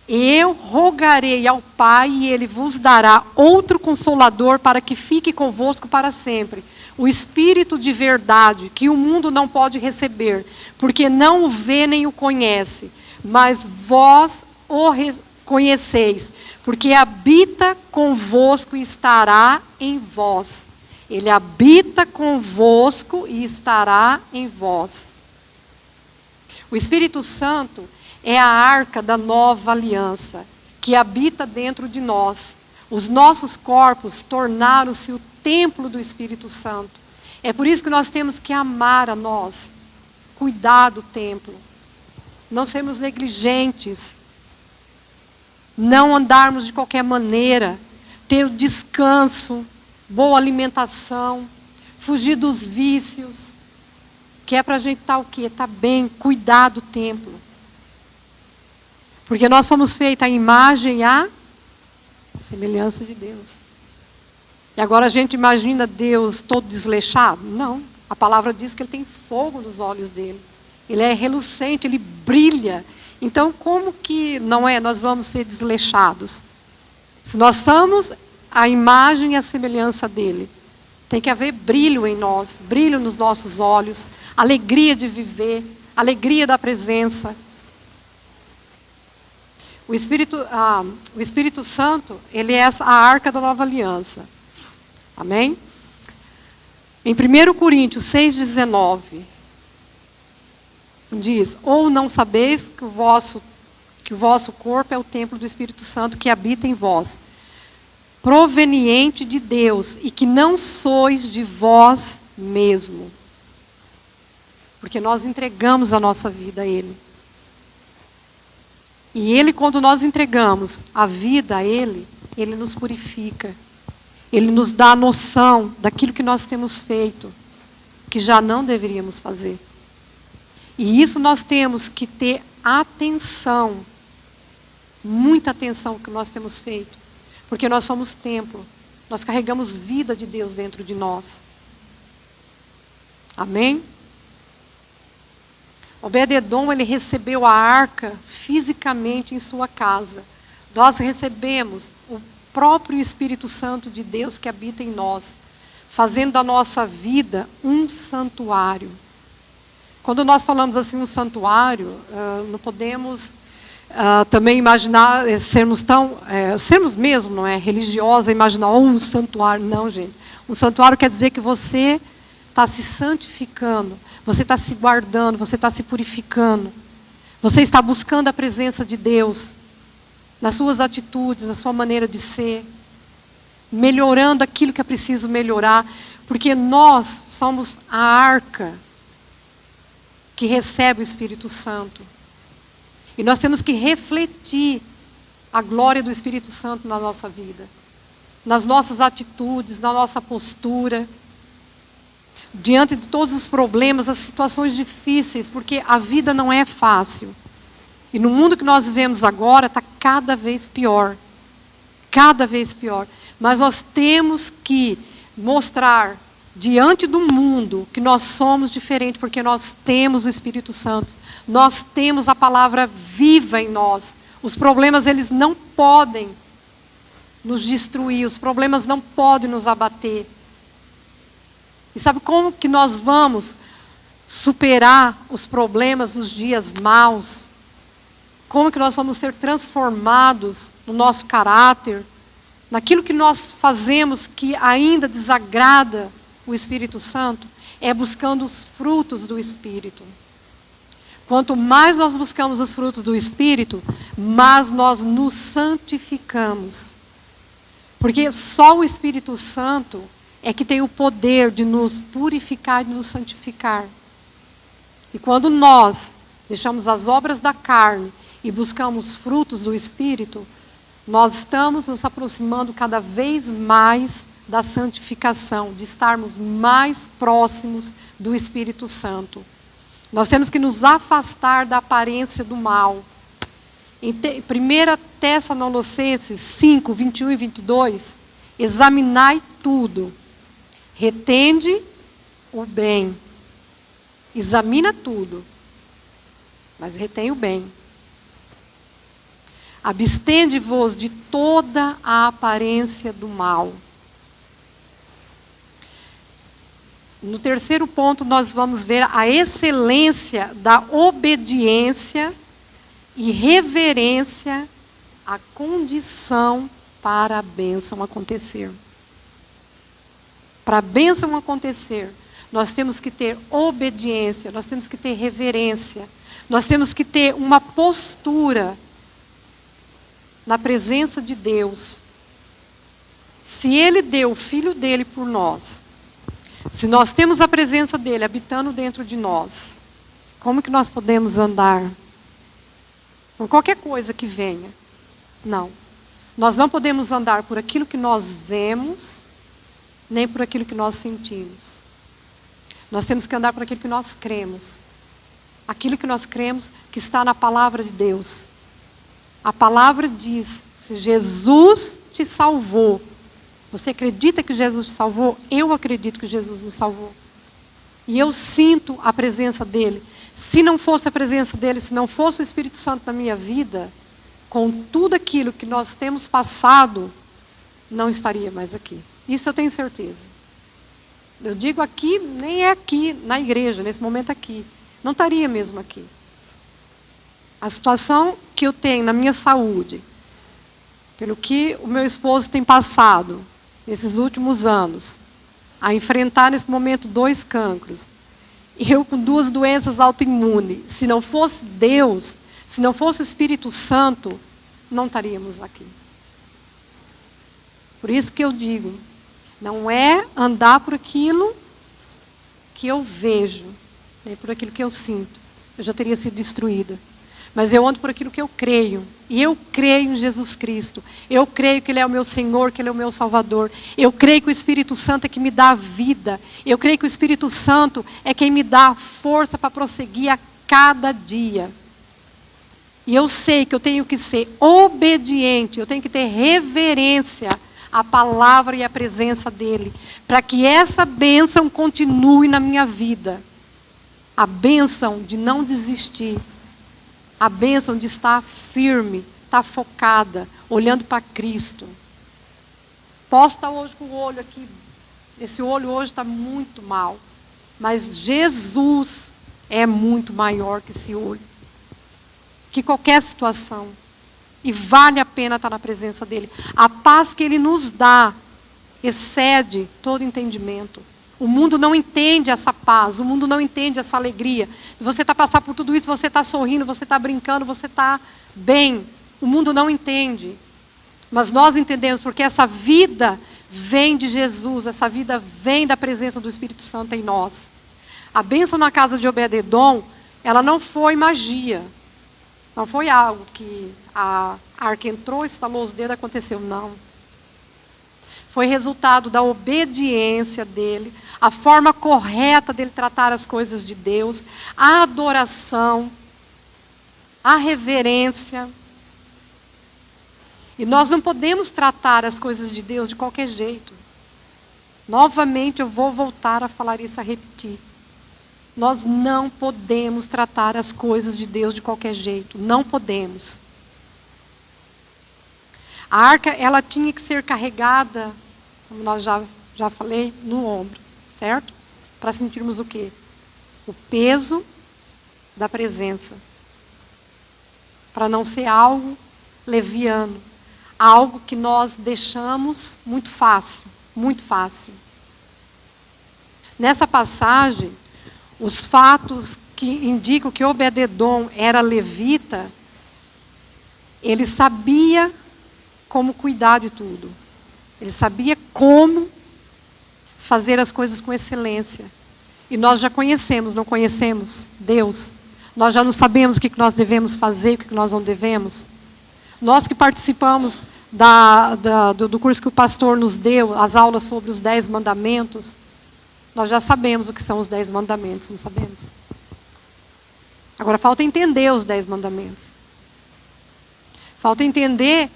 Eu rogarei ao Pai e Ele vos dará outro Consolador para que fique convosco para sempre. O Espírito de verdade, que o mundo não pode receber, porque não o vê nem o conhece. Mas vós o conheceis, porque habita convosco e estará em vós. Ele habita convosco e estará em vós. O Espírito Santo é a arca da nova aliança, que habita dentro de nós. Os nossos corpos tornaram-se o templo do Espírito Santo. É por isso que nós temos que amar a nós, cuidar do templo, não sermos negligentes, não andarmos de qualquer maneira, ter descanso, boa alimentação, fugir dos vícios, que é para a gente estar o quê? Estar bem, cuidar do templo. Porque nós somos feitos à imagem e à semelhança de Deus. E agora a gente imagina Deus todo desleixado? Não. A palavra diz que Ele tem fogo nos olhos dele. Ele é relucente, Ele brilha. Então, como que não é? Nós vamos ser desleixados. Se nós somos a imagem e a semelhança dele, tem que haver brilho em nós, brilho nos nossos olhos, alegria de viver, alegria da presença. O Espírito Santo, ele é a arca da nova aliança. Amém? Em 1 Coríntios 6,19, diz: ou não sabeis que o vosso corpo é o templo do Espírito Santo que habita em vós, proveniente de Deus, e que não sois de vós mesmo. Porque nós entregamos a nossa vida a Ele. E Ele, quando nós entregamos a vida a Ele, Ele nos purifica. Ele nos dá a noção daquilo que nós temos feito, que já não deveríamos fazer. E isso nós temos que ter atenção, muita atenção que nós temos feito. Porque nós somos templo, nós carregamos vida de Deus dentro de nós. Amém? Obed-edom, ele recebeu a arca fisicamente em sua casa. Nós recebemos o próprio Espírito Santo de Deus que habita em nós, fazendo da nossa vida um santuário. Quando nós falamos assim, um santuário, não podemos também imaginar sermos mesmo, não é, religiosa, imaginar um santuário. Não, gente. Um santuário quer dizer que você está se santificando, você está se guardando, você está se purificando. Você está buscando a presença de Deus nas suas atitudes, na sua maneira de ser, melhorando aquilo que é preciso melhorar, porque nós somos a arca que recebe o Espírito Santo. E nós temos que refletir a glória do Espírito Santo na nossa vida, nas nossas atitudes, na nossa postura, diante de todos os problemas, as situações difíceis, porque a vida não é fácil. E no mundo que nós vivemos agora, está cada vez pior. Cada vez pior. Mas nós temos que mostrar diante do mundo que nós somos diferentes, porque nós temos o Espírito Santo. Nós temos a palavra viva em nós. Os problemas, eles não podem nos destruir. Os problemas não podem nos abater. E sabe como que nós vamos superar os problemas, os dias maus? como que nós vamos ser transformados no nosso caráter, naquilo que nós fazemos que ainda desagrada o Espírito Santo, é buscando os frutos do Espírito. Quanto mais nós buscamos os frutos do Espírito, mais nós nos santificamos. Porque só o Espírito Santo é que tem o poder de nos purificar e nos santificar. E quando nós deixamos as obras da carne e buscamos frutos do Espírito, nós estamos nos aproximando cada vez mais da santificação, de estarmos mais próximos do Espírito Santo. Nós temos que nos afastar da aparência do mal. Em 1 Tessalonicenses 5, 21 e 22, examinai tudo, retende o bem. Examina tudo, mas retém o bem. Abstende-vos de toda a aparência do mal. No terceiro ponto, nós vamos ver a excelência da obediência e reverência à condição para a bênção acontecer. Para a bênção acontecer, nós temos que ter obediência, nós temos que ter reverência, nós temos que ter uma postura na presença de Deus. Se Ele deu o Filho dele por nós, se nós temos a presença dele habitando dentro de nós, como que nós podemos andar? Por qualquer coisa que venha. Não. Nós não podemos andar por aquilo que nós vemos, nem por aquilo que nós sentimos. Nós temos que andar por aquilo que nós cremos. Aquilo que nós cremos que está na palavra de Deus. A palavra diz, se Jesus te salvou, você acredita que Jesus te salvou? Eu acredito que Jesus me salvou. E eu sinto a presença dele. Se não fosse a presença dele, se não fosse o Espírito Santo na minha vida, com tudo aquilo que nós temos passado, não estaria mais aqui. Isso eu tenho certeza. Eu digo aqui, nem é aqui na igreja, nesse momento aqui. Não estaria mesmo aqui. A situação que eu tenho na minha saúde, pelo que o meu esposo tem passado nesses últimos anos, a enfrentar nesse momento 2 cancros, eu com 2 doenças autoimunes, se não fosse Deus, se não fosse o Espírito Santo, não estaríamos aqui. Por isso que eu digo, não é andar por aquilo que eu vejo, nem por aquilo que eu sinto. Eu já teria sido destruída. Mas eu ando por aquilo que eu creio. E eu creio em Jesus Cristo. Eu creio que Ele é o meu Senhor, que Ele é o meu Salvador. Eu creio que o Espírito Santo é que me dá vida. Eu creio que o Espírito Santo é quem me dá força para prosseguir a cada dia. E eu sei que eu tenho que ser obediente, eu tenho que ter reverência à palavra e à presença dEle, para que essa bênção continue na minha vida. A bênção de não desistir. A bênção de estar firme, estar focada, olhando para Cristo. Posso estar hoje com o olho aqui, esse olho hoje está muito mal, mas Jesus é muito maior que esse olho, que qualquer situação, e vale a pena estar na presença dEle. A paz que Ele nos dá excede todo entendimento. O mundo não entende essa paz, o mundo não entende essa alegria. Você está passando por tudo isso, você está sorrindo, você está brincando, você está bem. O mundo não entende. Mas nós entendemos, porque essa vida vem de Jesus, essa vida vem da presença do Espírito Santo em nós. A bênção na casa de Obed-edom, ela não foi magia. Não foi algo que a arca entrou, estalou os dedos, aconteceu. Não. Foi resultado da obediência dele, a forma correta dele tratar as coisas de Deus, a adoração, a reverência. E nós não podemos tratar as coisas de Deus de qualquer jeito. Novamente eu vou voltar a falar isso, a repetir. Nós não podemos tratar as coisas de Deus de qualquer jeito. Não podemos. A arca, ela tinha que ser carregada, como nós já falei, no ombro, certo? Para sentirmos o quê? O peso da presença. para não ser algo leviano, algo que nós deixamos muito fácil, muito fácil. Nessa passagem, os fatos que indicam que Obed-edom era levita, ele sabia como cuidar de tudo. Ele sabia como fazer as coisas com excelência. E nós já conhecemos, não conhecemos Deus? Nós já não sabemos o que nós devemos fazer, o que nós não devemos? Nós que participamos do curso que o pastor nos deu, as aulas sobre os 10 mandamentos, nós já sabemos o que são os 10 mandamentos, não sabemos? Agora falta entender os 10 mandamentos. Falta entender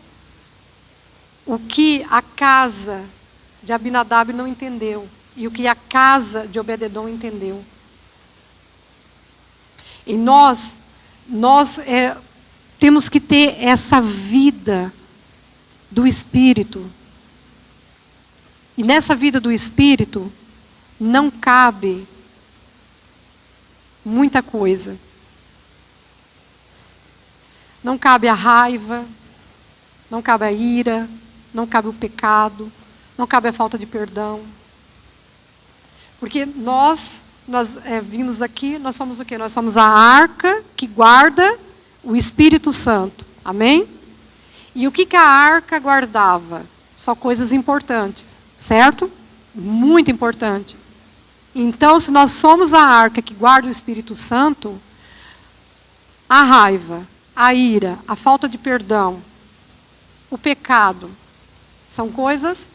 o que a casa de Abinadab não entendeu e o que a casa de Obed-edom entendeu. E nós temos que ter essa vida do Espírito. E nessa vida do Espírito não cabe muita coisa. Não cabe a raiva, não cabe a ira, não cabe o pecado, não cabe a falta de perdão. Porque nós vimos aqui, nós somos o quê? Nós somos a arca que guarda o Espírito Santo. Amém? E o que a arca guardava? Só coisas importantes, certo? Muito importante. Então, se nós somos a arca que guarda o Espírito Santo, a raiva, a ira, a falta de perdão, o pecado, são coisas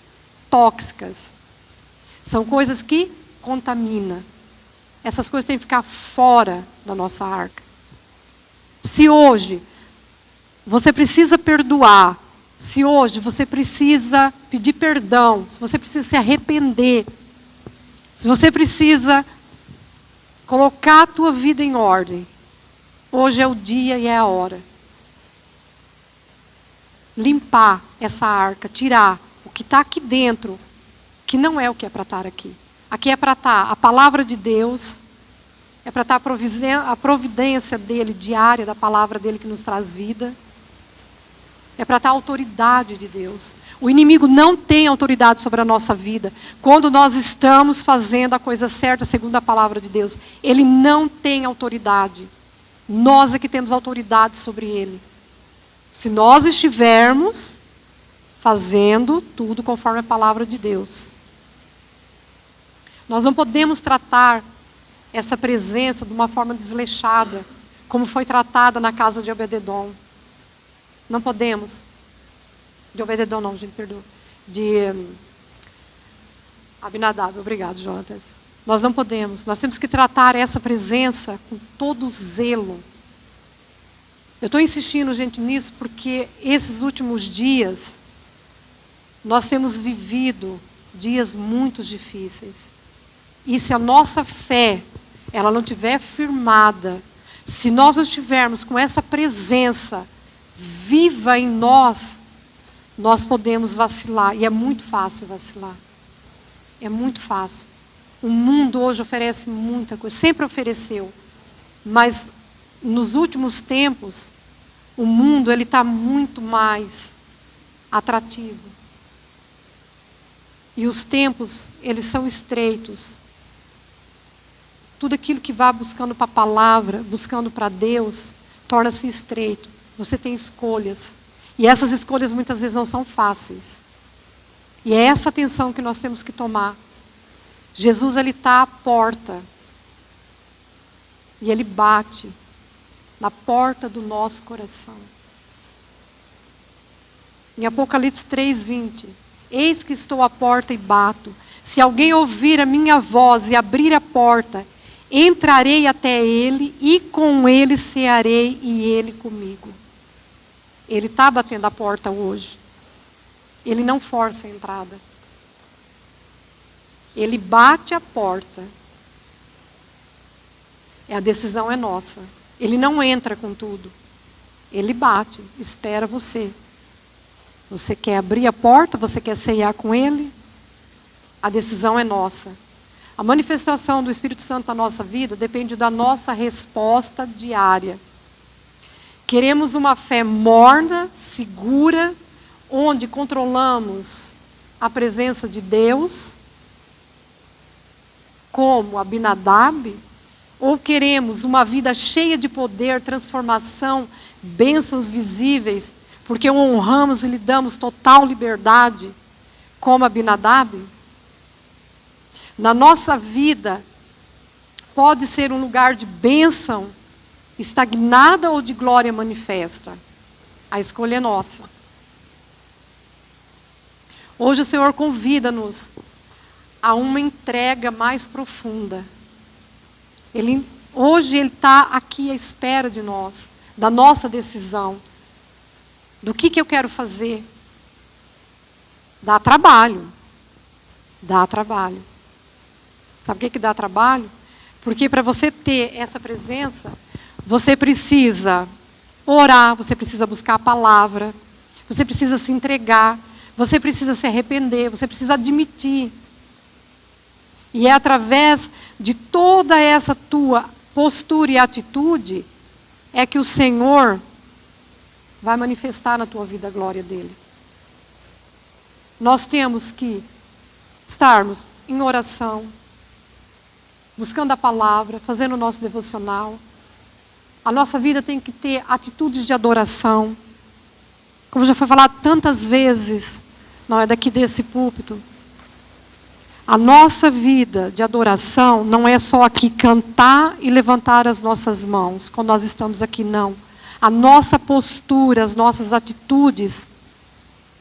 tóxicas. São coisas que contaminam. Essas coisas têm que ficar fora da nossa arca. Se hoje você precisa perdoar, se hoje você precisa pedir perdão, se você precisa se arrepender, se você precisa colocar a tua vida em ordem, hoje é o dia e é a hora. Limpar essa arca, tirar o que está aqui dentro, que não é o que é para estar aqui. Aqui é para estar a palavra de Deus, é para estar a providência dele diária, da palavra dele que nos traz vida. É para estar a autoridade de Deus. O inimigo não tem autoridade sobre a nossa vida. Quando nós estamos fazendo a coisa certa segundo a palavra de Deus, ele não tem autoridade. Nós é que temos autoridade sobre ele. Se nós estivermos fazendo tudo conforme a palavra de Deus. Nós não podemos tratar essa presença de uma forma desleixada, como foi tratada na casa de Obed-edom. Não podemos. De Obed-edom não, gente, perdoa. De Abinadab, obrigado, Jonas. Nós não podemos. Nós temos que tratar essa presença com todo zelo. Eu estou insistindo, gente, nisso porque esses últimos dias nós temos vivido dias muito difíceis. E se a nossa fé ela não estiver firmada, se nós não estivermos com essa presença viva em nós, nós podemos vacilar. E é muito fácil vacilar. É muito fácil. O mundo hoje oferece muita coisa, sempre ofereceu. Mas nos últimos tempos, o mundo ele está muito mais atrativo. E os tempos, eles são estreitos. Tudo aquilo que vai buscando para a palavra, buscando para Deus, torna-se estreito. Você tem escolhas. E essas escolhas muitas vezes não são fáceis. E é essa atenção que nós temos que tomar. Jesus, ele está à porta. E ele bate na porta do nosso coração. Em Apocalipse 3:20. Eis que estou à porta e bato. Se alguém ouvir a minha voz e abrir a porta, entrarei até ele e com ele cearei e ele comigo. Ele está batendo a porta hoje. Ele não força a entrada. Ele bate a porta. A decisão é nossa. Ele não entra com tudo. Ele bate, espera você. Você quer abrir a porta? Você quer ceiar com ele? A decisão é nossa. A manifestação do Espírito Santo na nossa vida depende da nossa resposta diária. Queremos uma fé morna, segura, onde controlamos a presença de Deus, como Abinadab? Ou queremos uma vida cheia de poder, transformação, bênçãos visíveis, porque honramos e lhe damos total liberdade, como Abinadab? Na nossa vida, pode ser um lugar de bênção estagnada ou de glória manifesta. A escolha é nossa. Hoje o Senhor convida-nos a uma entrega mais profunda. Hoje Ele está aqui à espera de nós, da nossa decisão. Do que eu quero fazer? Dá trabalho. Dá trabalho. Sabe o que dá trabalho? Porque para você ter essa presença, você precisa orar, você precisa buscar a palavra, você precisa se entregar, você precisa se arrepender, você precisa admitir. E é através de toda essa tua postura e atitude é que o Senhor vai manifestar na tua vida a glória dele. Nós temos que estarmos em oração, buscando a palavra, fazendo o nosso devocional. A nossa vida tem que ter atitudes de adoração. Como já foi falado tantas vezes, não é daqui desse púlpito. A nossa vida de adoração não é só aqui cantar e levantar as nossas mãos quando nós estamos aqui, não. A nossa postura, as nossas atitudes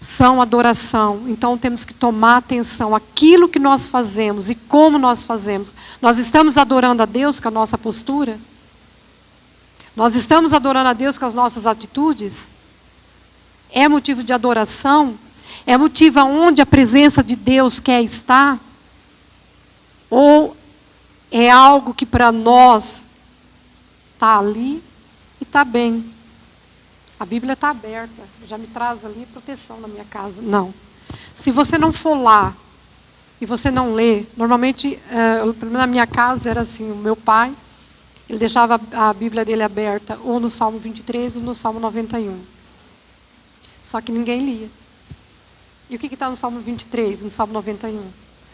são adoração. Então temos que tomar atenção àquilo que nós fazemos e como nós fazemos. Nós estamos adorando a Deus com a nossa postura? Nós estamos adorando a Deus com as nossas atitudes? É motivo de adoração? É motivo onde a presença de Deus quer estar? Ou é algo que para nós está ali e está bem? A Bíblia está aberta, já me traz ali proteção na minha casa. Não. Se você não for lá e você não lê, normalmente, na minha casa era assim, o meu pai, ele deixava a Bíblia dele aberta ou no Salmo 23 ou no Salmo 91. Só que ninguém lia. E o que está no Salmo 23, no Salmo 91?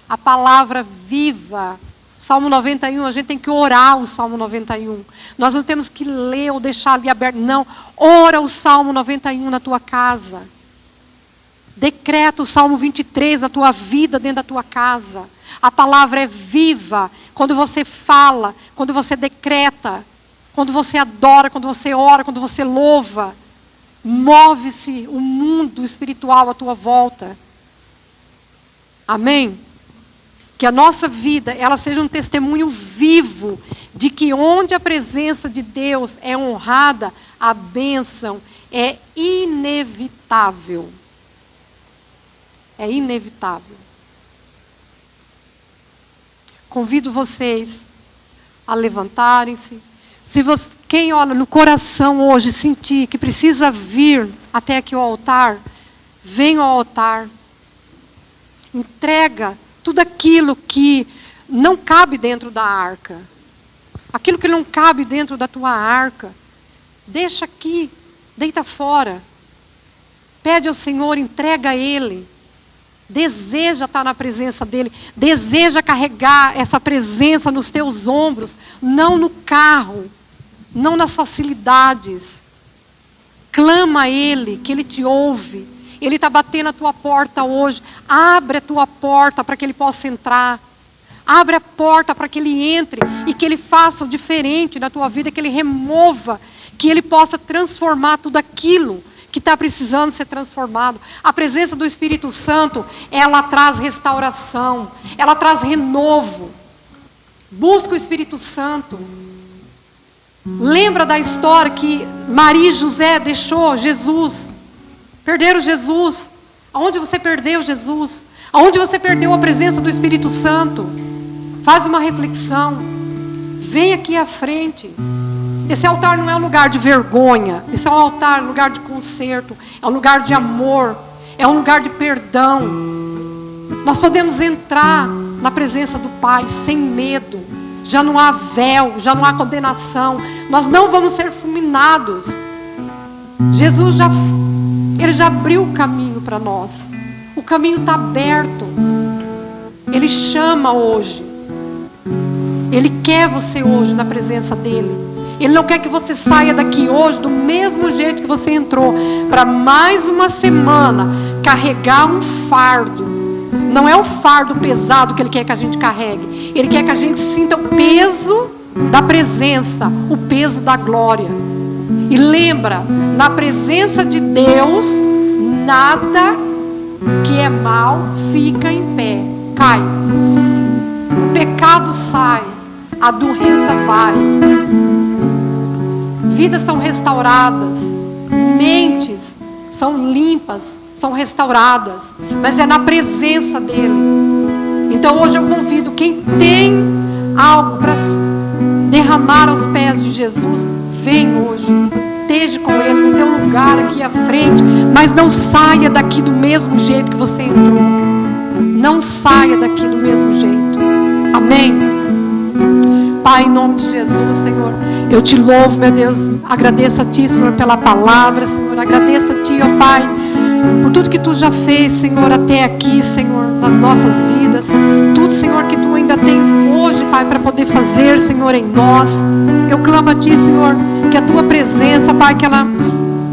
A palavra viva. Salmo 91, a gente tem que orar o Salmo 91. Nós não temos que ler ou deixar ali aberto. Não, ora o Salmo 91 na tua casa. Decreta o Salmo 23 na tua vida, dentro da tua casa. A palavra é viva. Quando você fala, quando você decreta, quando você adora, quando você ora, quando você louva, move-se o mundo espiritual à tua volta. Amém? Que a nossa vida, ela seja um testemunho vivo de que onde a presença de Deus é honrada, a bênção é inevitável. É inevitável. Convido vocês a levantarem-se. Se você, quem olha no coração hoje sentir que precisa vir até aqui ao altar, venha ao altar. Entrega tudo aquilo que não cabe dentro da arca. Aquilo que não cabe dentro da tua arca, deixa aqui, deita fora. Pede ao Senhor, entrega a Ele. Deseja estar na presença dEle. Deseja carregar essa presença nos teus ombros. Não no carro. Não nas facilidades. Clama a Ele, que Ele te ouve. Ele está batendo a tua porta hoje. Abre a tua porta para que Ele possa entrar. Abre a porta para que Ele entre e que Ele faça o diferente na tua vida, que Ele remova, que Ele possa transformar tudo aquilo que está precisando ser transformado. A presença do Espírito Santo, ela traz restauração, ela traz renovo. Busca o Espírito Santo. Lembra da história que Maria e José deixou Jesus. Perderam Jesus. Aonde você perdeu Jesus? Aonde você perdeu a presença do Espírito Santo? Faz uma reflexão. Vem aqui à frente. Esse altar não é um lugar de vergonha. Esse é um altar, um lugar de conserto. É um lugar de amor. É um lugar de perdão. Nós podemos entrar na presença do Pai sem medo. Já não há véu, já não há condenação. Nós não vamos ser fulminados Jesus Ele já abriu o caminho para nós. O caminho está aberto. Ele chama hoje. Ele quer você hoje na presença dele. Ele não quer que você saia daqui hoje do mesmo jeito que você entrou, para mais uma semana carregar um fardo. Não é o fardo pesado que ele quer que a gente carregue. Ele quer que a gente sinta o peso da presença, o peso da glória. E lembra, na presença de Deus, nada que é mal fica em pé, cai. O pecado sai, a doença vai. Vidas são restauradas, mentes são limpas, são restauradas, mas é na presença dele. Então hoje eu convido quem tem algo para derramar aos pés de Jesus, vem hoje, esteja com ele no teu lugar aqui à frente, mas não saia daqui do mesmo jeito que você entrou. Não saia daqui do mesmo jeito. Amém? Pai, em nome de Jesus, Senhor, eu te louvo, meu Deus, agradeço a Ti, Senhor, pela palavra, Senhor, agradeço a Ti, ó Pai, por tudo que Tu já fez, Senhor, até aqui, Senhor, nas nossas vidas, tudo, Senhor, que Tu ainda tens hoje, Pai, para poder fazer, Senhor, em nós. Eu clamo a Ti, Senhor, que a Tua presença, Pai, que ela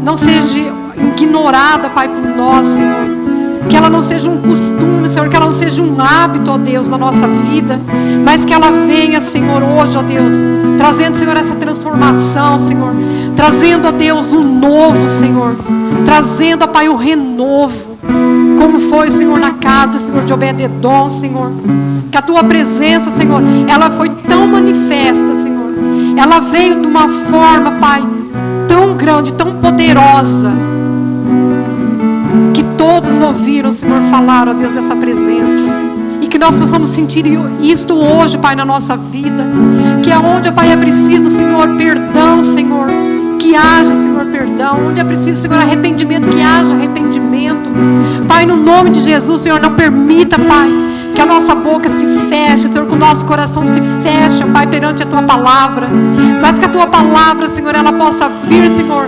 não seja ignorada, Pai, por nós, Senhor. Que ela não seja um costume, Senhor, que ela não seja um hábito, ó Deus, na nossa vida, mas que ela venha, Senhor, hoje, ó Deus, trazendo, Senhor, essa transformação, Senhor, trazendo, ó Deus, o novo, Senhor, trazendo, ó Pai, o renovo, como foi, Senhor, na casa, Senhor, de Obed-edom, Senhor, que a Tua presença, Senhor, ela foi tão manifesta, Senhor, ela veio de uma forma, Pai, tão grande, tão poderosa, que todos ouviram o Senhor falar, ó Deus, dessa presença. E que nós possamos sentir isto hoje, Pai, na nossa vida. Que é onde, Pai, é preciso, Senhor, perdão, Senhor. Que haja, Senhor, perdão. Onde é preciso, Senhor, arrependimento, que haja arrependimento. Pai, no nome de Jesus, Senhor, não permita, Pai, que a nossa boca se feche, Senhor, que o nosso coração se feche, Pai, perante a Tua palavra. Mas que a Tua palavra, Senhor, ela possa vir, Senhor,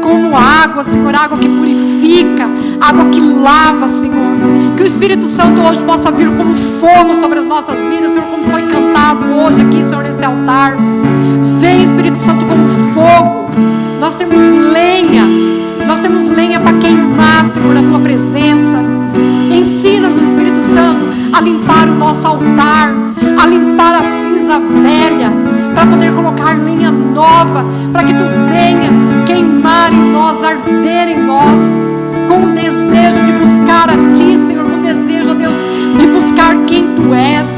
como água, Senhor, água que purifica, água que lava, Senhor. Que o Espírito Santo hoje possa vir como fogo sobre as nossas vidas, Senhor, como foi cantado hoje aqui, Senhor, nesse altar. Vem, Espírito Santo, como fogo. Nós temos lenha para queimar, Senhor, na Tua presença. Ensina-nos, Espírito Santo, a limpar o nosso altar, a limpar a cinza velha, para poder colocar lenha nova, para que Tu venha queimar em nós, arder em nós, com o desejo de buscar a Ti, Senhor, com o desejo, ó Deus, de buscar quem Tu és,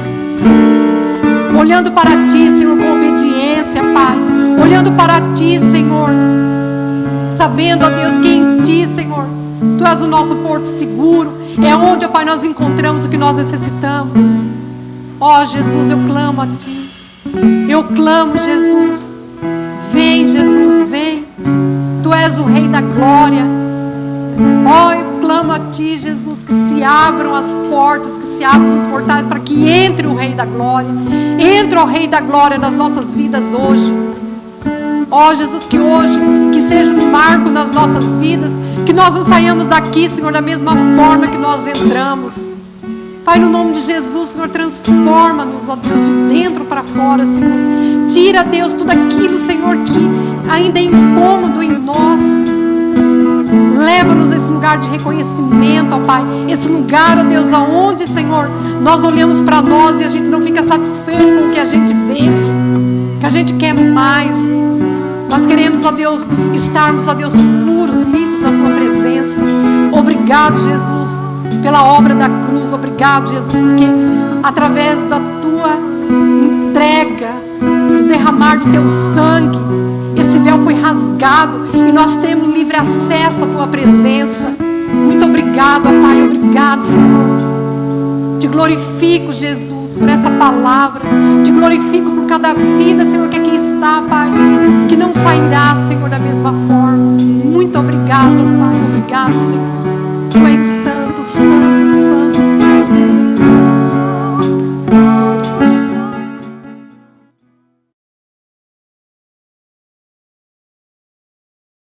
olhando para Ti, Senhor, com obediência, Pai, olhando para Ti, Senhor, sabendo, ó Deus, que em Ti, Senhor, Tu és o nosso porto seguro, é onde, ó Pai, nós encontramos o que nós necessitamos. Ó Jesus, eu clamo a Ti, eu clamo, Jesus, vem, Jesus, vem. Tu és o Rei da Glória. Ó, eu clamo a Ti, Jesus, que se abram as portas, que se abram os portais, para que entre o Rei da Glória. Entre o Rei da Glória nas nossas vidas hoje. Ó, Jesus, que hoje, que seja um marco nas nossas vidas, que nós não saiamos daqui, Senhor, da mesma forma que nós entramos. Pai, no nome de Jesus, Senhor, transforma-nos, ó Deus, de dentro para fora, Senhor. Tira, Deus, tudo aquilo, Senhor, que ainda é incômodo em nós. Leva-nos a esse lugar de reconhecimento, ó Pai. Esse lugar, ó Deus, aonde, Senhor, nós olhamos para nós e a gente não fica satisfeito com o que a gente vê, que a gente quer mais. Nós queremos, ó Deus, estarmos, ó Deus, puros, limpos na Tua presença. Obrigado, Jesus, pela obra da cruz. Obrigado, Jesus, porque através da Tua entrega, do derramar do Teu sangue, esse véu foi rasgado e nós temos livre acesso à Tua presença. Muito obrigado, ó Pai, obrigado, Senhor. Te glorifico, Jesus, por essa palavra. Te glorifico por cada vida, Senhor, que aqui está, Pai, que não sairá, Senhor, da mesma forma. Muito obrigado, Pai, obrigado, Senhor. Tu és